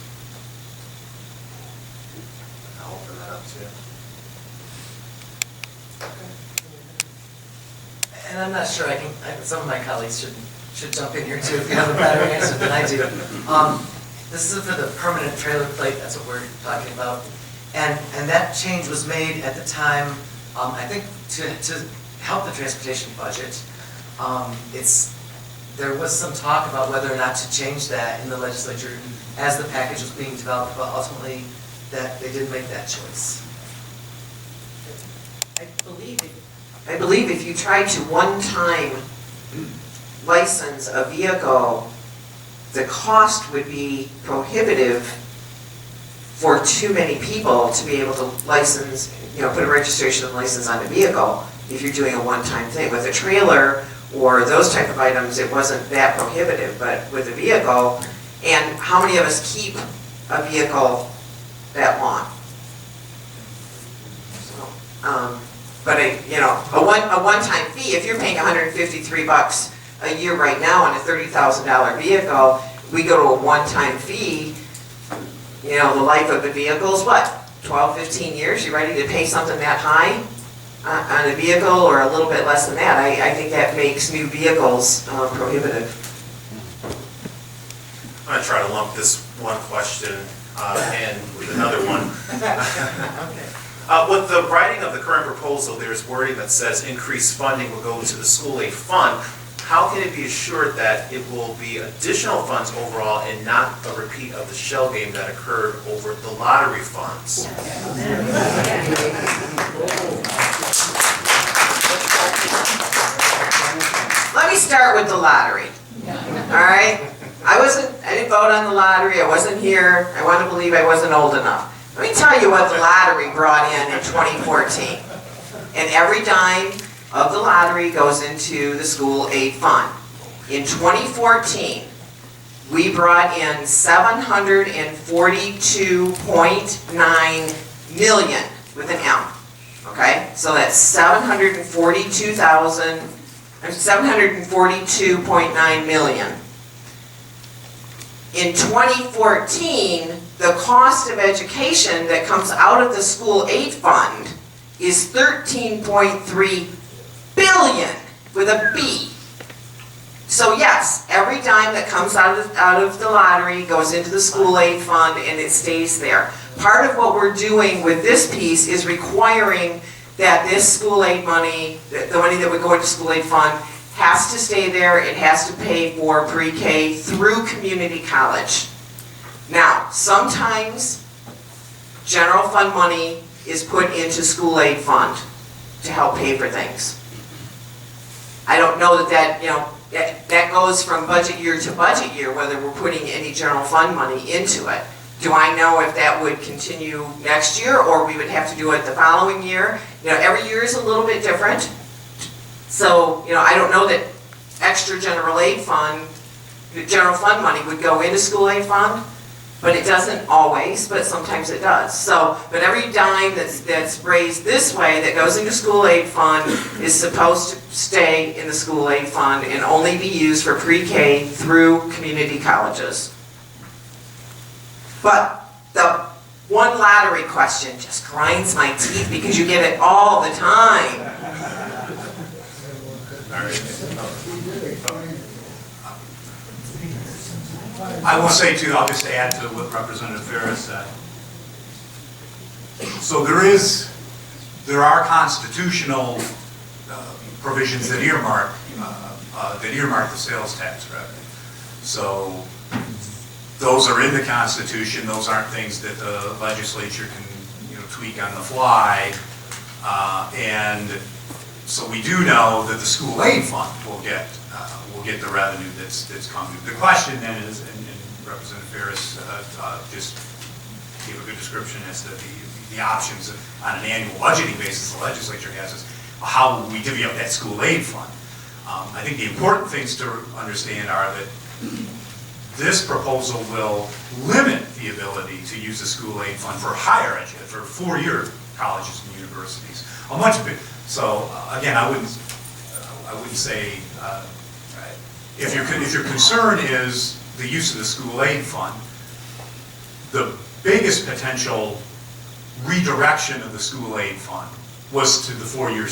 I'll open that up to you. And I'm not sure some of my colleagues should jump in here too if you have a better answer than I do. This is for the permanent trailer plate, that's what we're talking about. And that change was made at the time, I think, to help the transportation budget. There was some talk about whether or not to change that in the legislature as the package was being developed, but ultimately that they didn't make that choice. I believe if you try to one-time license a vehicle, the cost would be prohibitive for too many people to be able to license, put a registration and license on a vehicle if you're doing a one-time thing. With a trailer or those type of items, it wasn't that prohibitive, but with a vehicle, and how many of us keep a vehicle that long? But a one-time fee, if you're paying $153 a year right now on a $30,000 vehicle, we go to a one-time fee, the life of the vehicle is what? 12, 15 years? You ready to pay something that high on a vehicle, or a little bit less than that? I think that makes new vehicles prohibitive. I'm going to try to lump this one question and with another one. With the writing of the current proposal, there's wording that says increased funding will go to the school aid fund. How can it be assured that it will be additional funds overall and not a repeat of the shell game that occurred over the lottery funds? Let me start with the lottery. All right? I didn't vote on the lottery. I wasn't here. I want to believe I wasn't old enough. Let me tell you what the lottery brought in 2014. And every dime of the lottery goes into the school aid fund. In 2014, we brought in $742.9 million with an M. Okay? So that's $742.9 million. In 2014, the cost of education that comes out of the school aid fund is $13.3 billion with a B. So yes, every dime that comes out of the lottery goes into the school aid fund and it stays there. Part of what we're doing with this piece is requiring that this school aid money, the money that would go into school aid fund, has to stay there. It has to pay for pre-K through community college. Now, sometimes general fund money is put into school aid fund to help pay for things. I don't know that goes from budget year to budget year, whether we're putting any general fund money into it. Do I know if that would continue next year, or we would have to do it the following year? Every year is a little bit different. So, I don't know that extra general fund money would go into school aid fund, but it doesn't always, but sometimes it does. So, but every dime that's raised this way that goes into school aid fund is supposed to stay in the school aid fund and only be used for pre-K through community colleges. But the one lottery question just grinds my teeth because you get it all the time. I will say too, I'll just add to what Representative Ferris said. So there are constitutional provisions that earmark the sales tax revenue. So those are in the Constitution. Those aren't things that the legislature can tweak on the fly. And so we do know that the school aid fund will get the revenue that's coming. The question then is, and Representative Ferris just gave a good description as to the options on an annual budgeting basis the legislature has, is how will we divvy up that school aid fund? I think the important things to understand are that this proposal will limit the ability to use the school aid fund for higher education, for four-year colleges and universities. So again, I wouldn't say if your concern is the use of the school aid fund, the biggest potential redirection of the school aid fund was to the four-year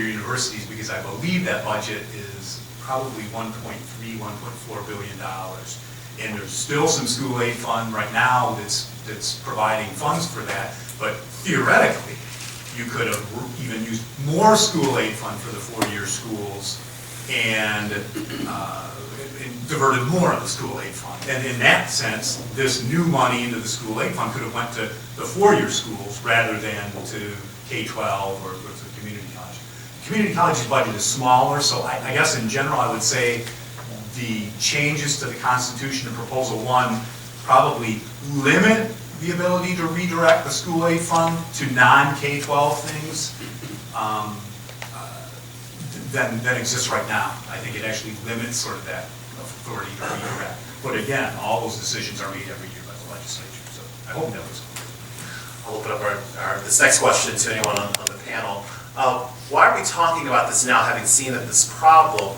universities, because I believe that budget is probably $1.4 billion. And there's still some school aid fund right now that's providing funds for that, but theoretically, you could have even used more school aid fund for the four-year schools and diverted more of the school aid fund. And in that sense, this new money into the school aid fund could have went to the four-year schools rather than to K-12 or to community college. Community college's budget is smaller, so I guess in general I would say the changes to the Constitution in Proposal 1 probably limit the ability to redirect the school aid fund to non-K-12 things than exists right now. I think it actually limits sort of that authority to redirect. But again, all those decisions are made every year by the legislature, so I hope that was clear. I'll open up this next question to anyone on the panel. Why are we talking about this now, having seen that this problem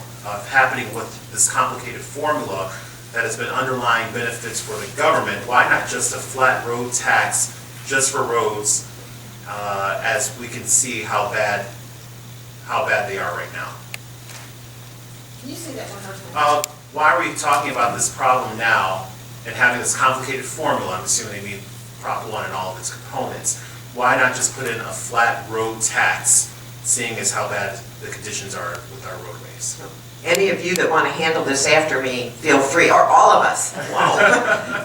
happening with this complicated formula that has been underlying benefits for the government? Why not just a flat road tax just for roads, as we can see how bad they are right now? Can you say that one more time? Why are we talking about this problem now and having this complicated formula? I'm assuming they mean Prop 1 and all of its components. Why not just put in a flat road tax, seeing as how bad the conditions are with our roadways? Any of you that want to handle this after me, feel free, or all of us.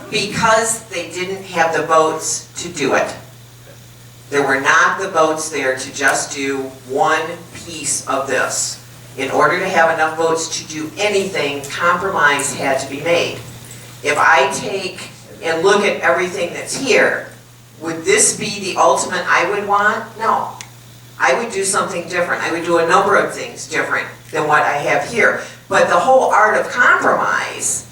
Because they didn't have the votes to do it. There were not the votes there to just do one piece of this. In order to have enough votes to do anything, compromise had to be made. If I take and look at everything that's here, would this be the ultimate I would want? No. I would do something different. I would do a number of things different than what I have here. But the whole art of compromise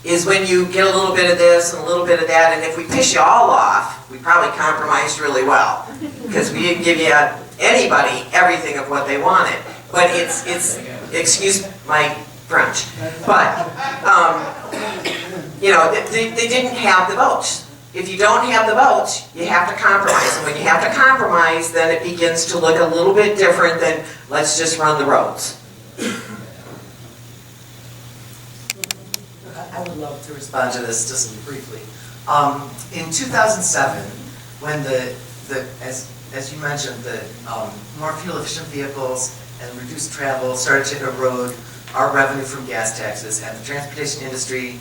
is when you get a little bit of this and a little bit of that, and if we piss you all off, we probably compromised really well. Because we didn't give you anybody everything of what they wanted. But it's excuse my French, but, you know, they didn't have the votes. If you don't have the votes, you have to compromise. And when you have to compromise, then it begins to look a little bit different than, let's just run the roads. I would love to respond to this just briefly. In 2007, when as you mentioned, the more fuel-efficient vehicles and reduced travel started to erode our revenue from gas taxes, and the transportation industry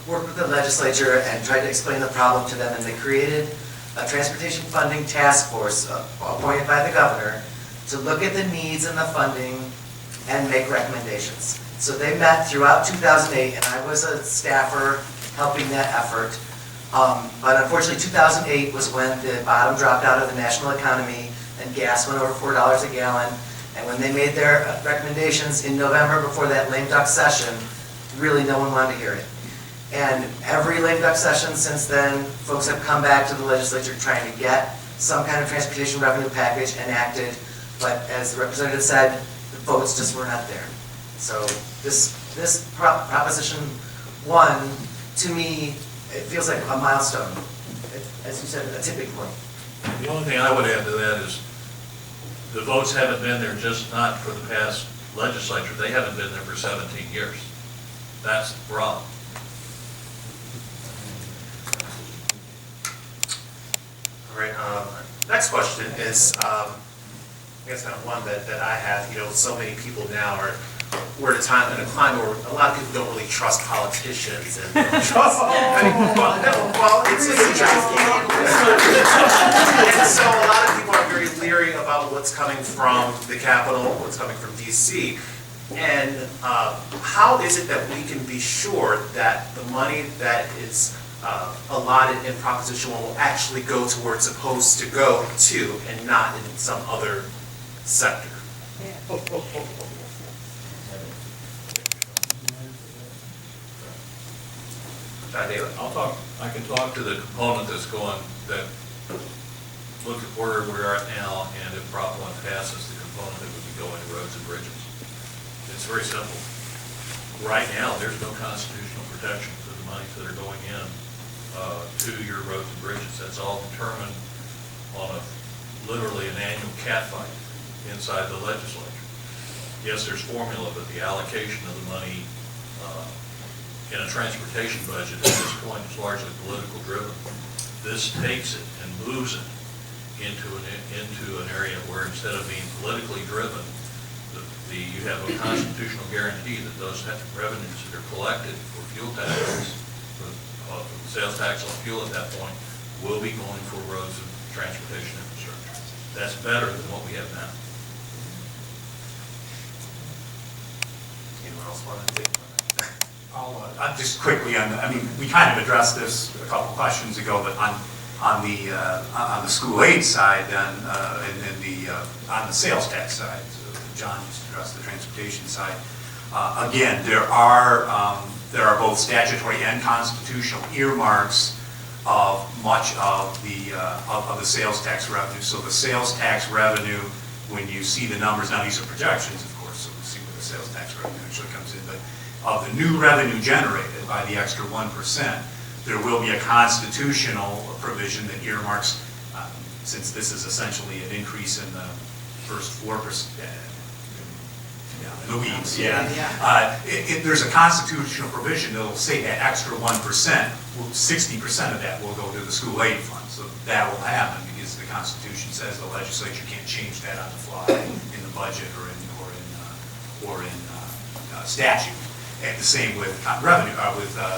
worked with the legislature and tried to explain the problem to them, and they created a transportation funding task force appointed by the governor to look at the needs and the funding and make recommendations. So they met throughout 2008, and I was a staffer helping that effort. But unfortunately, 2008 was when the bottom dropped out of the national economy and gas went over $4 a gallon. And when they made their recommendations in November before that lame duck session, really no one wanted to hear it. And every lame duck session since then, folks have come back to the legislature trying to get some kind of transportation revenue package enacted. But as the representative said, the votes just were not there. So this Proposition 1, to me, it feels like a milestone. As you said, a tipping point. The only thing I would add to that is the votes haven't been there just not for the past legislature. They haven't been there for 17 years. That's the problem. All right, next question is, I guess kind of one that I have. You know, so many people now we're in a climate where a lot of people don't really trust politicians and and so a lot of people are very leery about what's coming from the Capitol, what's coming from DC. And how is it that we can be sure that the money that is allotted in Proposition 1 will actually go to where it's supposed to go to and not in some other sector? I can talk to the component that's going, that look at where we're at now, and if Prop 1 passes, the component that would be going to roads and bridges. It's very simple. Right now, there's no constitutional protection for the monies that are going in to your roads and bridges. That's all determined on literally an annual catfight inside the legislature. Yes, there's formula, but the allocation of the money in a transportation budget at this point is largely political driven. This takes it and moves it into an area where instead of being politically driven, you have a constitutional guarantee that those revenues that are collected for fuel taxes, for sales tax on fuel at that point, will be going for roads and transportation infrastructure. That's better than what we have now. Anyone else want to take? I'll just quickly, I mean, we kind of addressed this a couple questions ago, but on the school aid side, then, on the sales tax side, so John just addressed the transportation side. Again, there are both statutory and constitutional earmarks of much of the sales tax revenue. So the sales tax revenue, when you see the numbers, now these are projections, of course, so we'll see where the sales tax revenue actually comes in, but of the new revenue generated by the extra 1%, there will be a constitutional provision that earmarks, since this is essentially an increase in the first 4%, in the weeds, there's a constitutional provision that will say that extra 1%, 60% of that will go to the school aid fund. So that will happen because the Constitution says the legislature can't change that on the fly in the budget or in statute. And the same with revenue,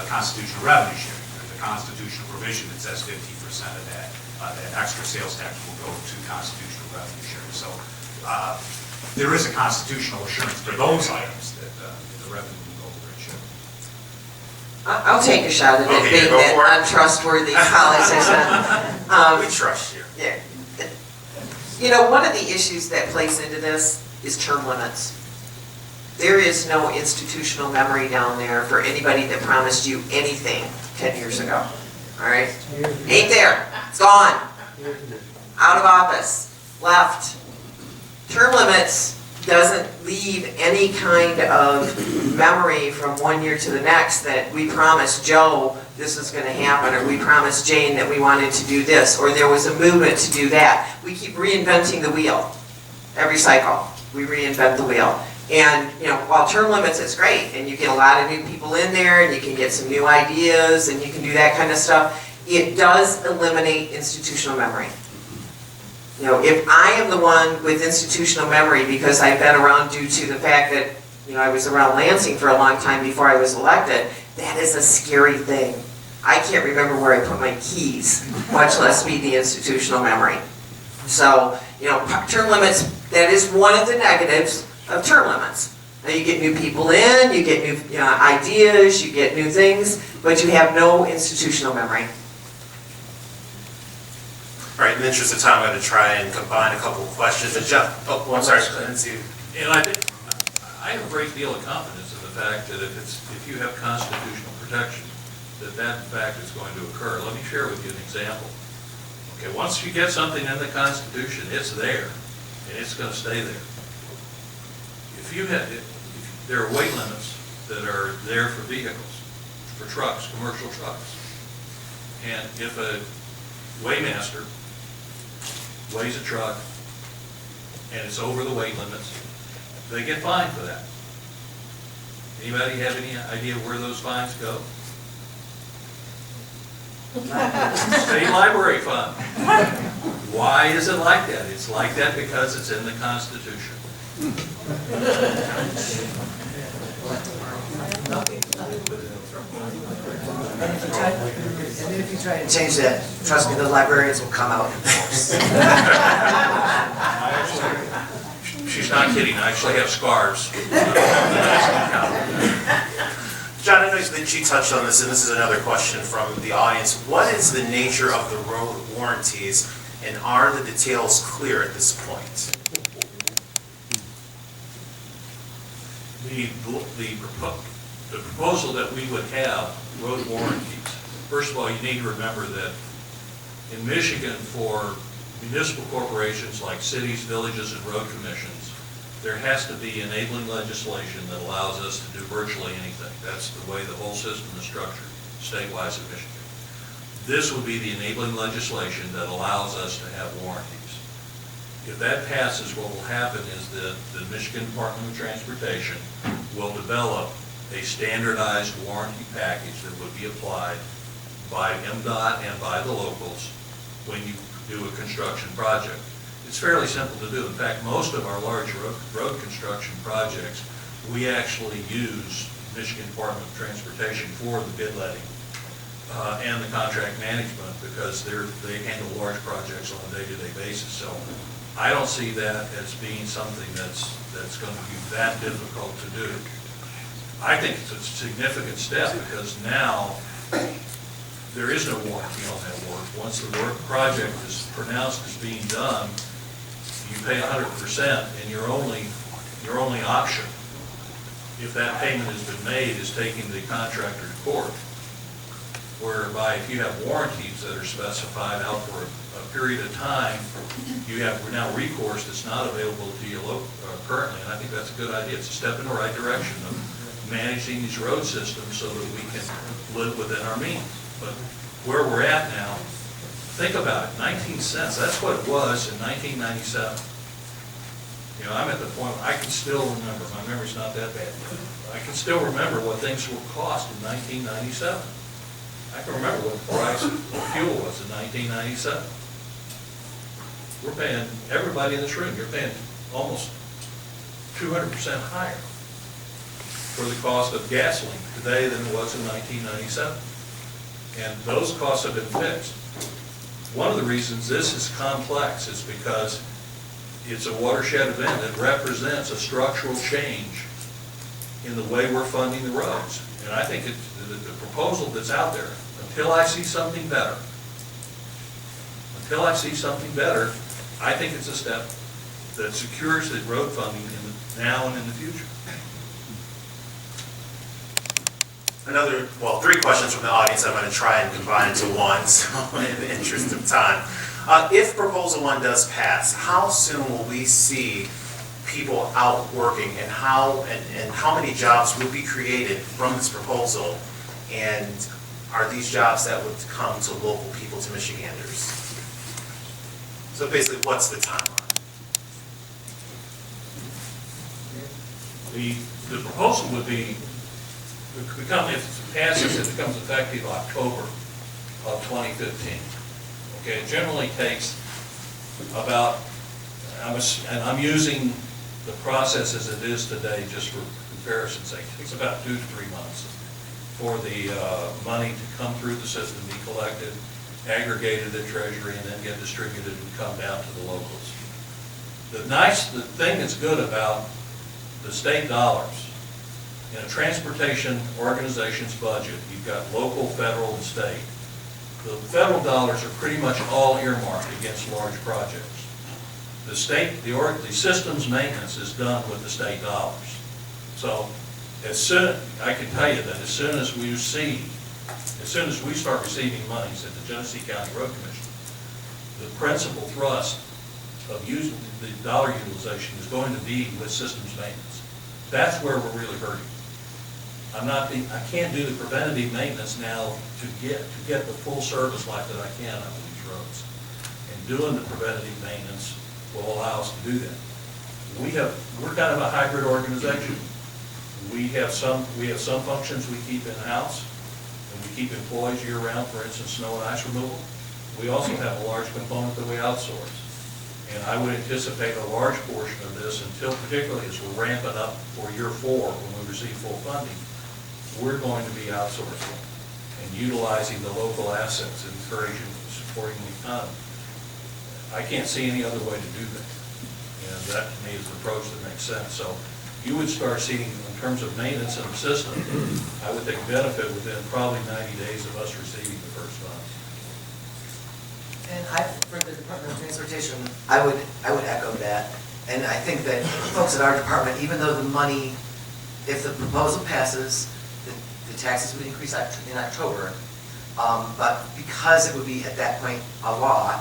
constitutional revenue sharing. There's a constitutional provision that says 50% of that extra sales tax will go to constitutional revenue sharing. So there is a constitutional assurance for those items that the revenue will go where it should. I'll take a shot at it, Okay, being go for that it. untrustworthy politician. We trust you. Yeah. You know, one of the issues that plays into this is term limits. There is no institutional memory down there for anybody that promised you anything 10 years ago, all right? Ain't there, it's gone. Out of office, left. Term limits doesn't leave any kind of memory from one year to the next that we promised Joe this is gonna happen, or we promised Jane that we wanted to do this, or there was a movement to do that. We keep reinventing the wheel. Every cycle, we reinvent the wheel. And, you know, while term limits is great, and you get a lot of new people in there, and you can get some new ideas, and you can do that kind of stuff, it does eliminate institutional memory. You know, if I am the one with institutional memory because I've been around due to the fact that, you know, I was around Lansing for a long time before I was elected, that is a scary thing. I can't remember where I put my keys, much less be the institutional memory. So, you know, term limits, that is one of the negatives of term limits. Now you get new people in, you get new ideas, you get new things, but you have no institutional memory. All right, in the interest of time, I'm going to try and combine a couple of questions. And Jeff, I'm sorry, I didn't see you. And I think, I have a great deal of confidence in the fact that if you have constitutional protection, that in fact is going to occur. Let me share with you an example. Okay, once you get something in the Constitution, it's there, and it's going to stay there. If there are weight limits that are there for vehicles, for trucks, commercial trucks, and if a weighmaster weighs a truck and it's over the weight limits, they get fined for that. Anybody have any idea where those fines go? State library fund. Why is it like that? It's like that because it's in the Constitution. And if you try and change that, trust me, the librarians will come out in force. She's not kidding, I actually have scars. John, I know that you touched on this, and this is another question from the audience. What is the nature of the road warranties, and are the details clear at this point? The proposal that we would have, road warranties, first of all, you need to remember that in Michigan, for municipal corporations like cities, villages, and road commissions, there has to be enabling legislation that allows us to do virtually anything. That's the way the whole system is structured, statewide in Michigan. This would be the enabling legislation that allows us to have warranties. If that passes, what will happen is that the Michigan Department of Transportation will develop a standardized warranty package that would be applied by MDOT and by the locals when you do a construction project. It's fairly simple to do. In fact, most of our large road construction projects, we actually use Michigan Department of Transportation for the bid letting and the contract management because they handle large projects on a day-to-day basis. So I don't see that as being something that's going to be that difficult to do. I think it's a significant step because now there is no warranty on that work. Once the work project is pronounced as being done, you pay 100% and your only option, if that payment has been made, is taking the contractor to court. Whereby if you have warranties that are specified out for a period of time, you have now recourse that's not available to you currently, and I think that's a good idea. It's a step in the right direction of managing these road systems so that we can live within our means. But where we're at now, think about it, 19 cents, that's what it was in 1997. You know, I'm at the point, I can still remember, my memory's not that bad, I can still remember what things would cost in 1997. I can remember what the price of fuel was in 1997. We're paying, everybody in this room, you're paying almost 200% higher for the cost of gasoline today than it was in 1997. And those costs have been fixed. One of the reasons this is complex is because it's a watershed event that represents a structural change in the way we're funding the roads. And I think the proposal that's out there, until I see something better, I think it's a step that secures the road funding now and in the future. Three questions from the audience I'm going to try and combine into one, so in the interest of time. If Proposal 1 does pass, how soon will we see people out working, and how many jobs will be created from this proposal? And are these jobs that would come to local people, to Michiganders? So basically, what's the timeline? The proposal would be, if it passes, it becomes effective October of 2015. Okay, it generally takes about, and I'm using the process as it is today just for comparison's sake, it takes about 2 to 3 months for the money to come through the system, be collected, aggregated at Treasury, and then get distributed and come down to the locals. The thing that's good about the state dollars, in a transportation organization's budget, you've got local, federal, and state. The federal dollars are pretty much all earmarked against large projects. The systems maintenance is done with the state dollars. So I can tell you that as soon as we start receiving monies at the Genesee County Road Commission, the principal thrust of using the dollar utilization is going to be with systems maintenance. That's where we're really hurting. I can't do the preventative maintenance now to get the full service life that I can on these roads. And doing the preventative maintenance will allow us to do that. We're kind of a hybrid organization. We have some functions we keep in-house, and we keep employees year-round, for instance, snow and ice removal. We also have a large component that we outsource. And I would anticipate a large portion of this, particularly as we're ramping up for year 4 when we receive full funding, we're going to be outsourcing and utilizing the local assets and encouraging and supporting the economy. I can't see any other way to do that. And that to me is an approach that makes sense. So you would start seeing, in terms of maintenance in the system, I would think benefit within probably 90 days of us receiving the first funds. And for the Department of Transportation, I would echo that. And I think that folks at our department, even though the money, if the proposal passes, the taxes would increase in October, but because it would be at that point a law,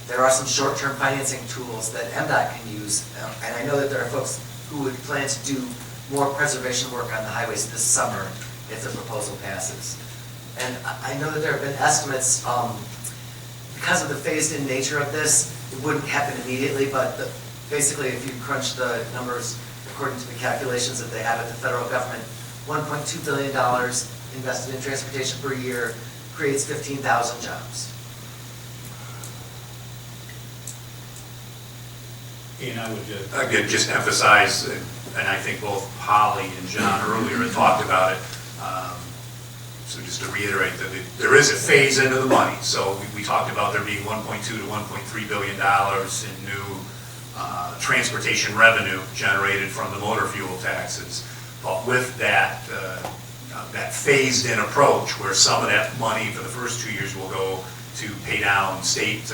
there are some short-term financing tools that MDOT can use. And I know that there are folks who would plan to do more preservation work on the highways this summer if the proposal passes. And I know that there have been estimates, because of the phased-in nature of this, it wouldn't happen immediately, but basically if you crunch the numbers according to the calculations that they have at the federal government, $1.2 billion invested in transportation per year creates 15,000 jobs. And I would again just emphasize, and I think both Holly and John earlier had talked about it, so just to reiterate that there is a phase into the money. So we talked about there being $1.2 to $1.3 billion in new transportation revenue generated from the motor fuel taxes. But with that, that phased-in approach, where some of that money for the first 2 years will go to pay down state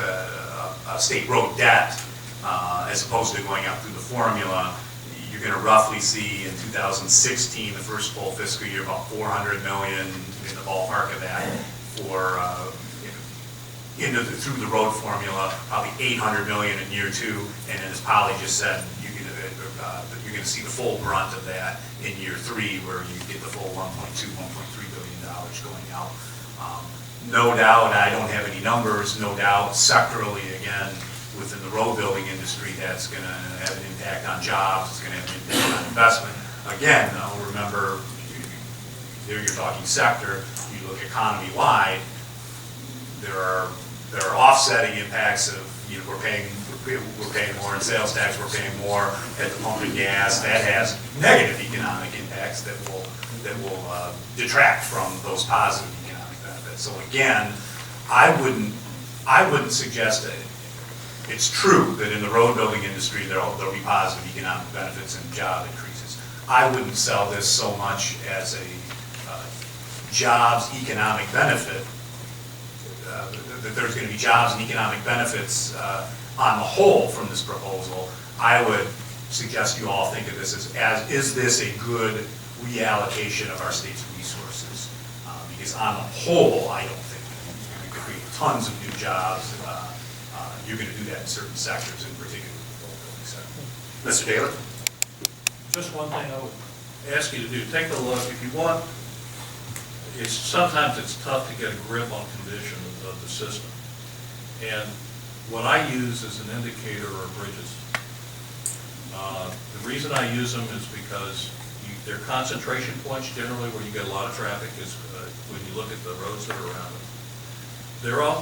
road debt, as opposed to going out through the formula, you're going to roughly see in 2016, the first full fiscal year, about 400 million in the ballpark of that for through the road formula, probably 800 million in year 2, and then as Polly just said, you're going to see the full brunt of that in year 3, where you get the full 1.2, 1.3 billion dollars going out. No doubt, I don't have any numbers, no doubt sectorally, again, within the road building industry, that's going to have an impact on jobs, it's going to have an impact on investment. Again, though, remember, there you're talking sector, you look economy-wide, there are offsetting impacts of, we're paying more in sales tax, we're paying more at the pump and gas. That has negative economic impacts that will detract from those positive economic benefits. So again, I wouldn't suggest that it's true that in the road building industry there'll be positive economic benefits and job increases. I wouldn't sell this so much as a jobs economic benefit, that there's going to be jobs and economic benefits on the whole from this proposal. I would suggest you all think of this as is this a good reallocation of our state's resources? Because on the whole, I don't think you're going to create tons of new jobs. You're going to do that in certain sectors, in particular the road building sector. Mr. Taylor? Just one thing I would ask you to do, take a look, if you want, sometimes it's tough to get a grip on condition of the system. And what I use as an indicator are bridges. The reason I use them is because they're concentration points generally where you get a lot of traffic is when you look at the roads that are around them.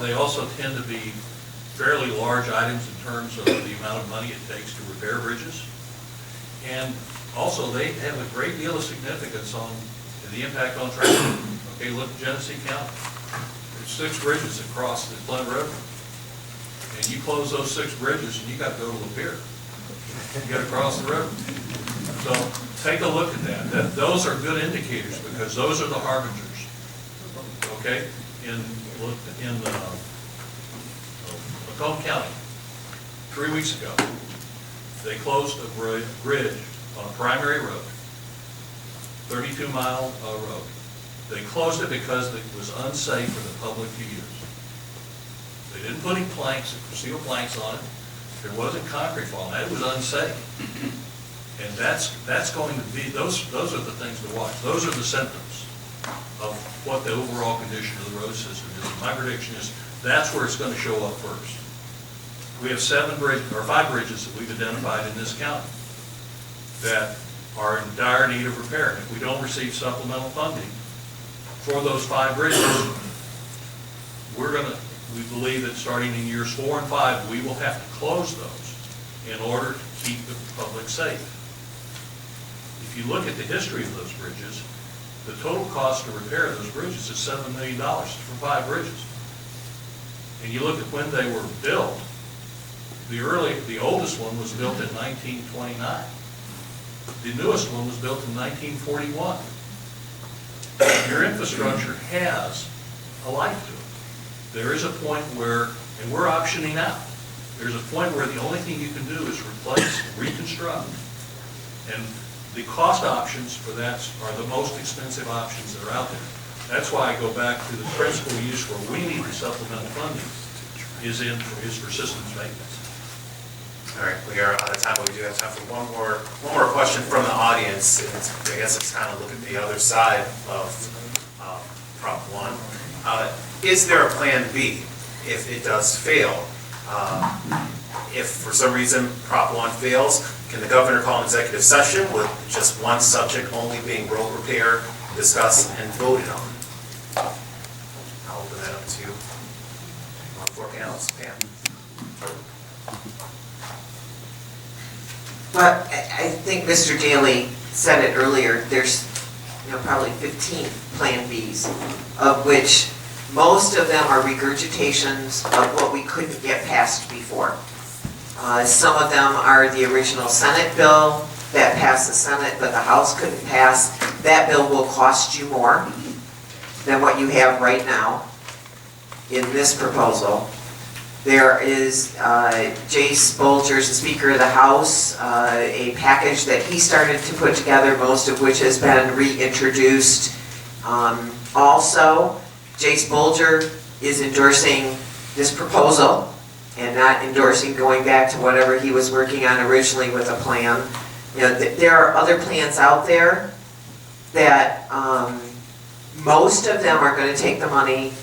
They also tend to be fairly large items in terms of the amount of money it takes to repair bridges. And also they have a great deal of significance on the impact on traffic. Okay, look at Genesee County. There's 6 bridges that cross the Flint River. And you close those 6 bridges and you got to go to Lapeer. You got to cross the river. So take a look at that. Those are good indicators because those are the harbingers. Okay? In Macomb County, 3 weeks ago, they closed a bridge on a primary road, 32-mile road. They closed it because it was unsafe for the public to use. They didn't put any planks, steel planks on it. There wasn't concrete falling. It was unsafe. And that's going to be, those are the things to watch. Those are the symptoms of what the overall condition of the road system is. My prediction is that's where it's going to show up first. We have 5 bridges that we've identified in this county that are in dire need of repair. And if we don't receive supplemental funding for those 5 bridges, we believe that starting in years 4 and 5, we will have to close those in order to keep the public safe. If you look at the history of those bridges, the total cost to repair those bridges is $7 million for 5 bridges. And you look at when they were built, the oldest one was built in 1929. The newest one was built in 1941. Your infrastructure has a life to it. There is a point where, and we're optioning out, there's a point where the only thing you can do is replace, reconstruct. And the cost options for that are the most expensive options that are out there. That's why I go back to the principal use where we need the supplemental funding is for systems maintenance. All right, we are out of time, but we do have time for one more question from the audience. And I guess it's kind of look at the other side of Prop 1. Is there a plan B if it does fail? If for some reason Prop 1 fails, can the governor call an executive session with just one subject only being road repair, discussed and voted on? I'll open that up to our 4 panelists. Pam. But I think Mr. Daly said it earlier, there's probably 15 Plan Bs, of which most of them are regurgitations of what we couldn't get passed before. Some of them are the original Senate bill, that passed the Senate, but the House couldn't pass. That bill will cost you more than what you have right now in this proposal. There is Jace Bolger's the Speaker of the House, a package that he started to put together, most of which has been reintroduced. Also, Jace Bolger is endorsing this proposal and not endorsing going back to whatever he was working on originally with a plan. You know, there are other plans out there that most of them are going to take the money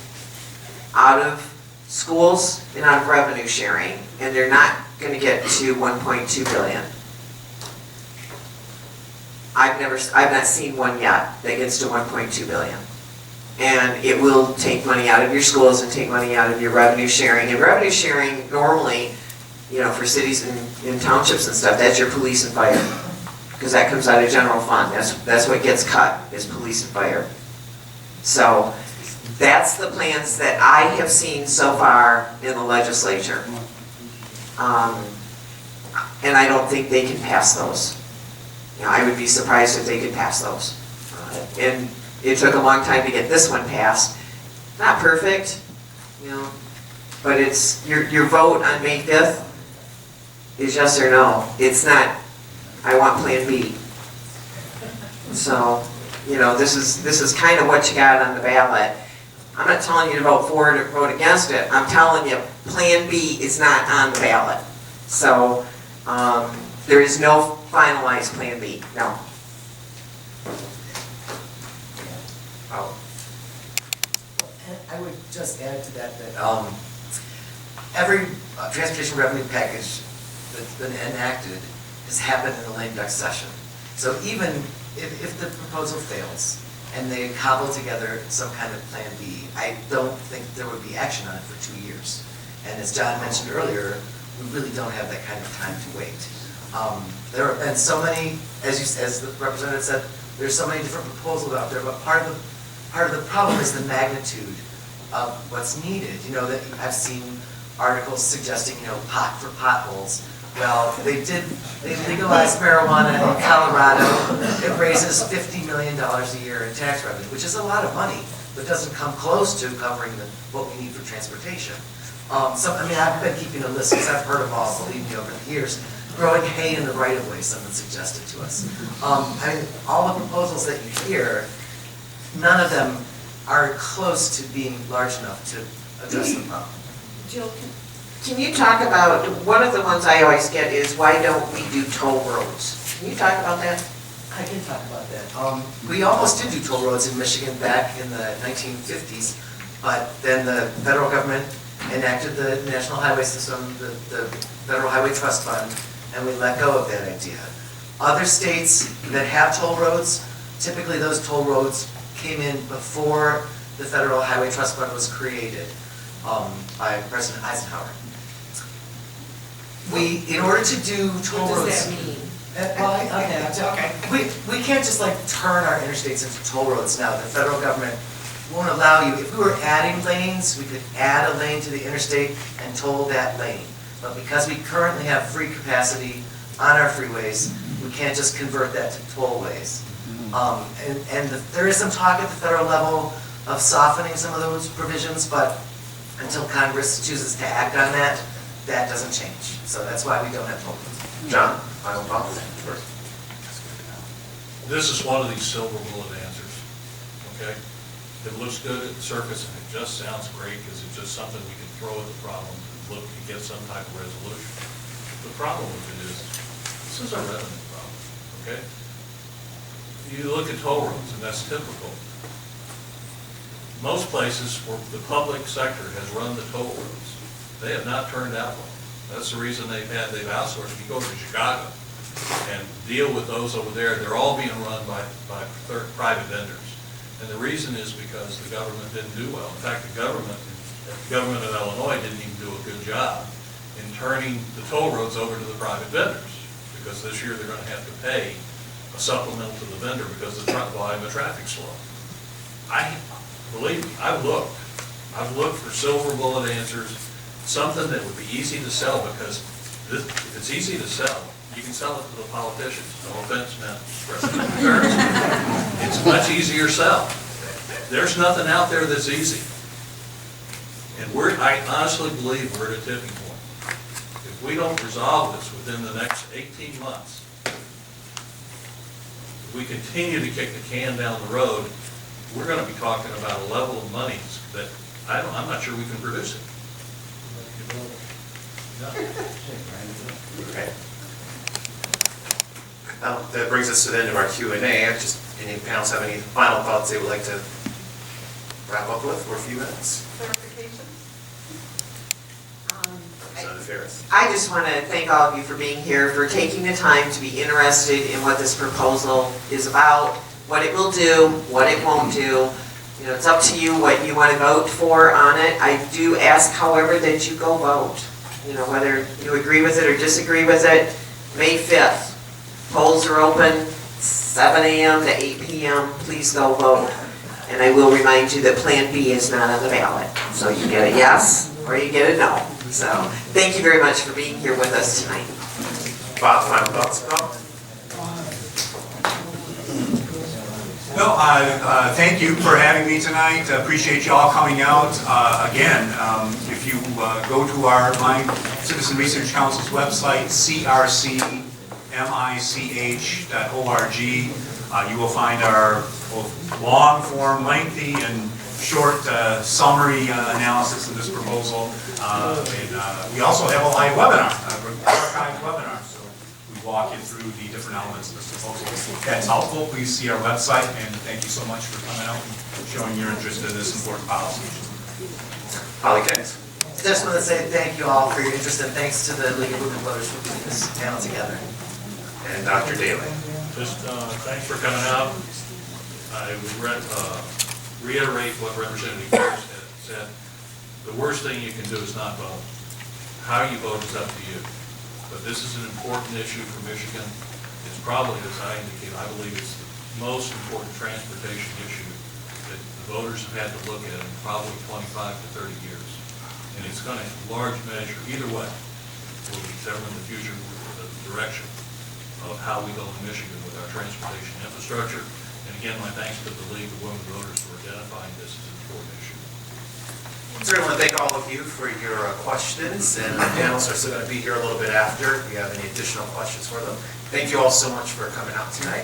out of schools and out of revenue sharing, and they're not going to get to 1.2 billion. I've not seen one yet that gets to 1.2 billion. And it will take money out of your schools and take money out of your revenue sharing. And revenue sharing normally, you know, for cities and townships and stuff, that's your police and fire. Because that comes out of general fund. That's what gets cut, is police and fire. So that's the plans that I have seen so far in the legislature. And I don't think they can pass those. You know, I would be surprised if they could pass those. And it took a long time to get this one passed. Not perfect, you know, but it's, your vote on May 5th is yes or no. It's not, I want Plan B. So, you know, this is kind of what you got on the ballot. I'm not telling you to vote for it or vote against it. I'm telling you, Plan B is not on the ballot. So, there is no finalized Plan B, no. And I would just add to that, every transportation revenue package that's been enacted has happened in the lame duck session. So even if the proposal fails and they cobble together some kind of Plan B, I don't think there would be action on it for 2 years. And as John mentioned earlier, we really don't have that kind of time to wait. There have been so many, as the representative said, there's so many different proposals out there, but part of the problem is the magnitude of what's needed. You know, that I've seen articles suggesting, you know, pot for potholes. Well, they legalized marijuana in Colorado. It raises $50 million a year in tax revenue, which is a lot of money, but doesn't come close to covering what we need for transportation. I've been keeping a list because I've heard them all, believe me, over the years. Growing hay in the right-of-way, someone suggested to us. All the proposals that you hear, none of them are close to being large enough to address the problem. Jill, can you talk about, one of the ones I always get is, why don't we do toll roads? Can you talk about that? I can talk about that. We almost did do toll roads in Michigan back in the 1950s, but then the federal government enacted the National Highway System, the Federal Highway Trust Fund, and we let go of that idea. Other states that have toll roads, typically those toll roads came in before the Federal Highway Trust Fund was created by President Eisenhower. In order to do toll roads... What does that mean? We can't just like turn our interstates into toll roads now. The federal government won't allow you. If we were adding lanes, we could add a lane to the interstate and toll that lane. But because we currently have free capacity on our freeways, we can't just convert that to tollways. There is some talk at the federal level of softening some of those provisions, but until Congress chooses to act on that, that doesn't change. So that's why we don't have toll roads. John, final thoughts? This is one of these silver bullet answers, okay? It looks good at the surface and it just sounds great because it's just something we can throw at the problem and look to get some type of resolution. The problem with it is, this is a revenue problem, okay? You look at toll roads and that's typical. Most places where the public sector has run the toll roads, they have not turned out well. That's the reason they've outsourced. You go to Chicago and deal with those over there, they're all being run by private vendors. And the reason is because the government didn't do well. In fact, the government of Illinois didn't even do a good job in turning the toll roads over to the private vendors, because this year they're going to have to pay a supplemental to the vendor because the volume of traffic's slow. Believe me, I've looked for silver bullet answers, something that would be easy to sell, because if it's easy to sell, You can sell it to the politicians, no offense, President Burns. It's a much easier sell. There's nothing out there that's easy. And I honestly believe we're at a tipping point. If we don't resolve this within the next 18 months, if we continue to kick the can down the road, we're going to be talking about a level of monies that I'm not sure we can produce it. Okay. Now, that brings us to the end of our Q&A. Any panelists have any final thoughts they would like to wrap up with for a few minutes? Clarification? Senator Ferris. I just want to thank all of you for being here, for taking the time to be interested in what this proposal is about, what it will do, what it won't do. You know, it's up to you what you want to vote for on it. I do ask, however, that you go vote. You know, whether you agree with it or disagree with it, May 5th. Polls are open, 7 a.m. to 8 p.m. Please go vote. And I will remind you that Plan B is not on the ballot. So you get a yes or you get a no. So thank you very much for being here with us tonight. Bob, final thoughts? No, thank you for having me tonight. Appreciate you all coming out. Again, if you go to our Citizen Research Council's website, crcmich.org, you will find our both long form, lengthy, and short summary analysis of this proposal. And we also have a live webinar, archived webinar. So we walk you through the different elements of this proposal. If that's helpful, please see our website, and thank you so much for coming out and showing your interest in this important policy issue. Holly Kenneth. Just want to say thank you all for your interest and thanks to the League of Movement Voters for putting this panel together. And Dr. Daly. Just thanks for coming out. I would reiterate what Representative Pierce had said. The worst thing you can do is not vote. How you vote is up to you. But this is an important issue for Michigan. It's probably, as I indicate, I believe it's the most important transportation issue that the voters have had to look at in probably 25 to 30 years. And it's going to, in large measure, either way, will determine the future, the direction of how we go in Michigan with our transportation infrastructure. And again, my thanks to the League of Women Voters for identifying this as an important issue. Certainly want to thank all of you for your questions, and the panelists are still going to be here a little bit after if you have any additional questions for them. Thank you all so much for coming out tonight.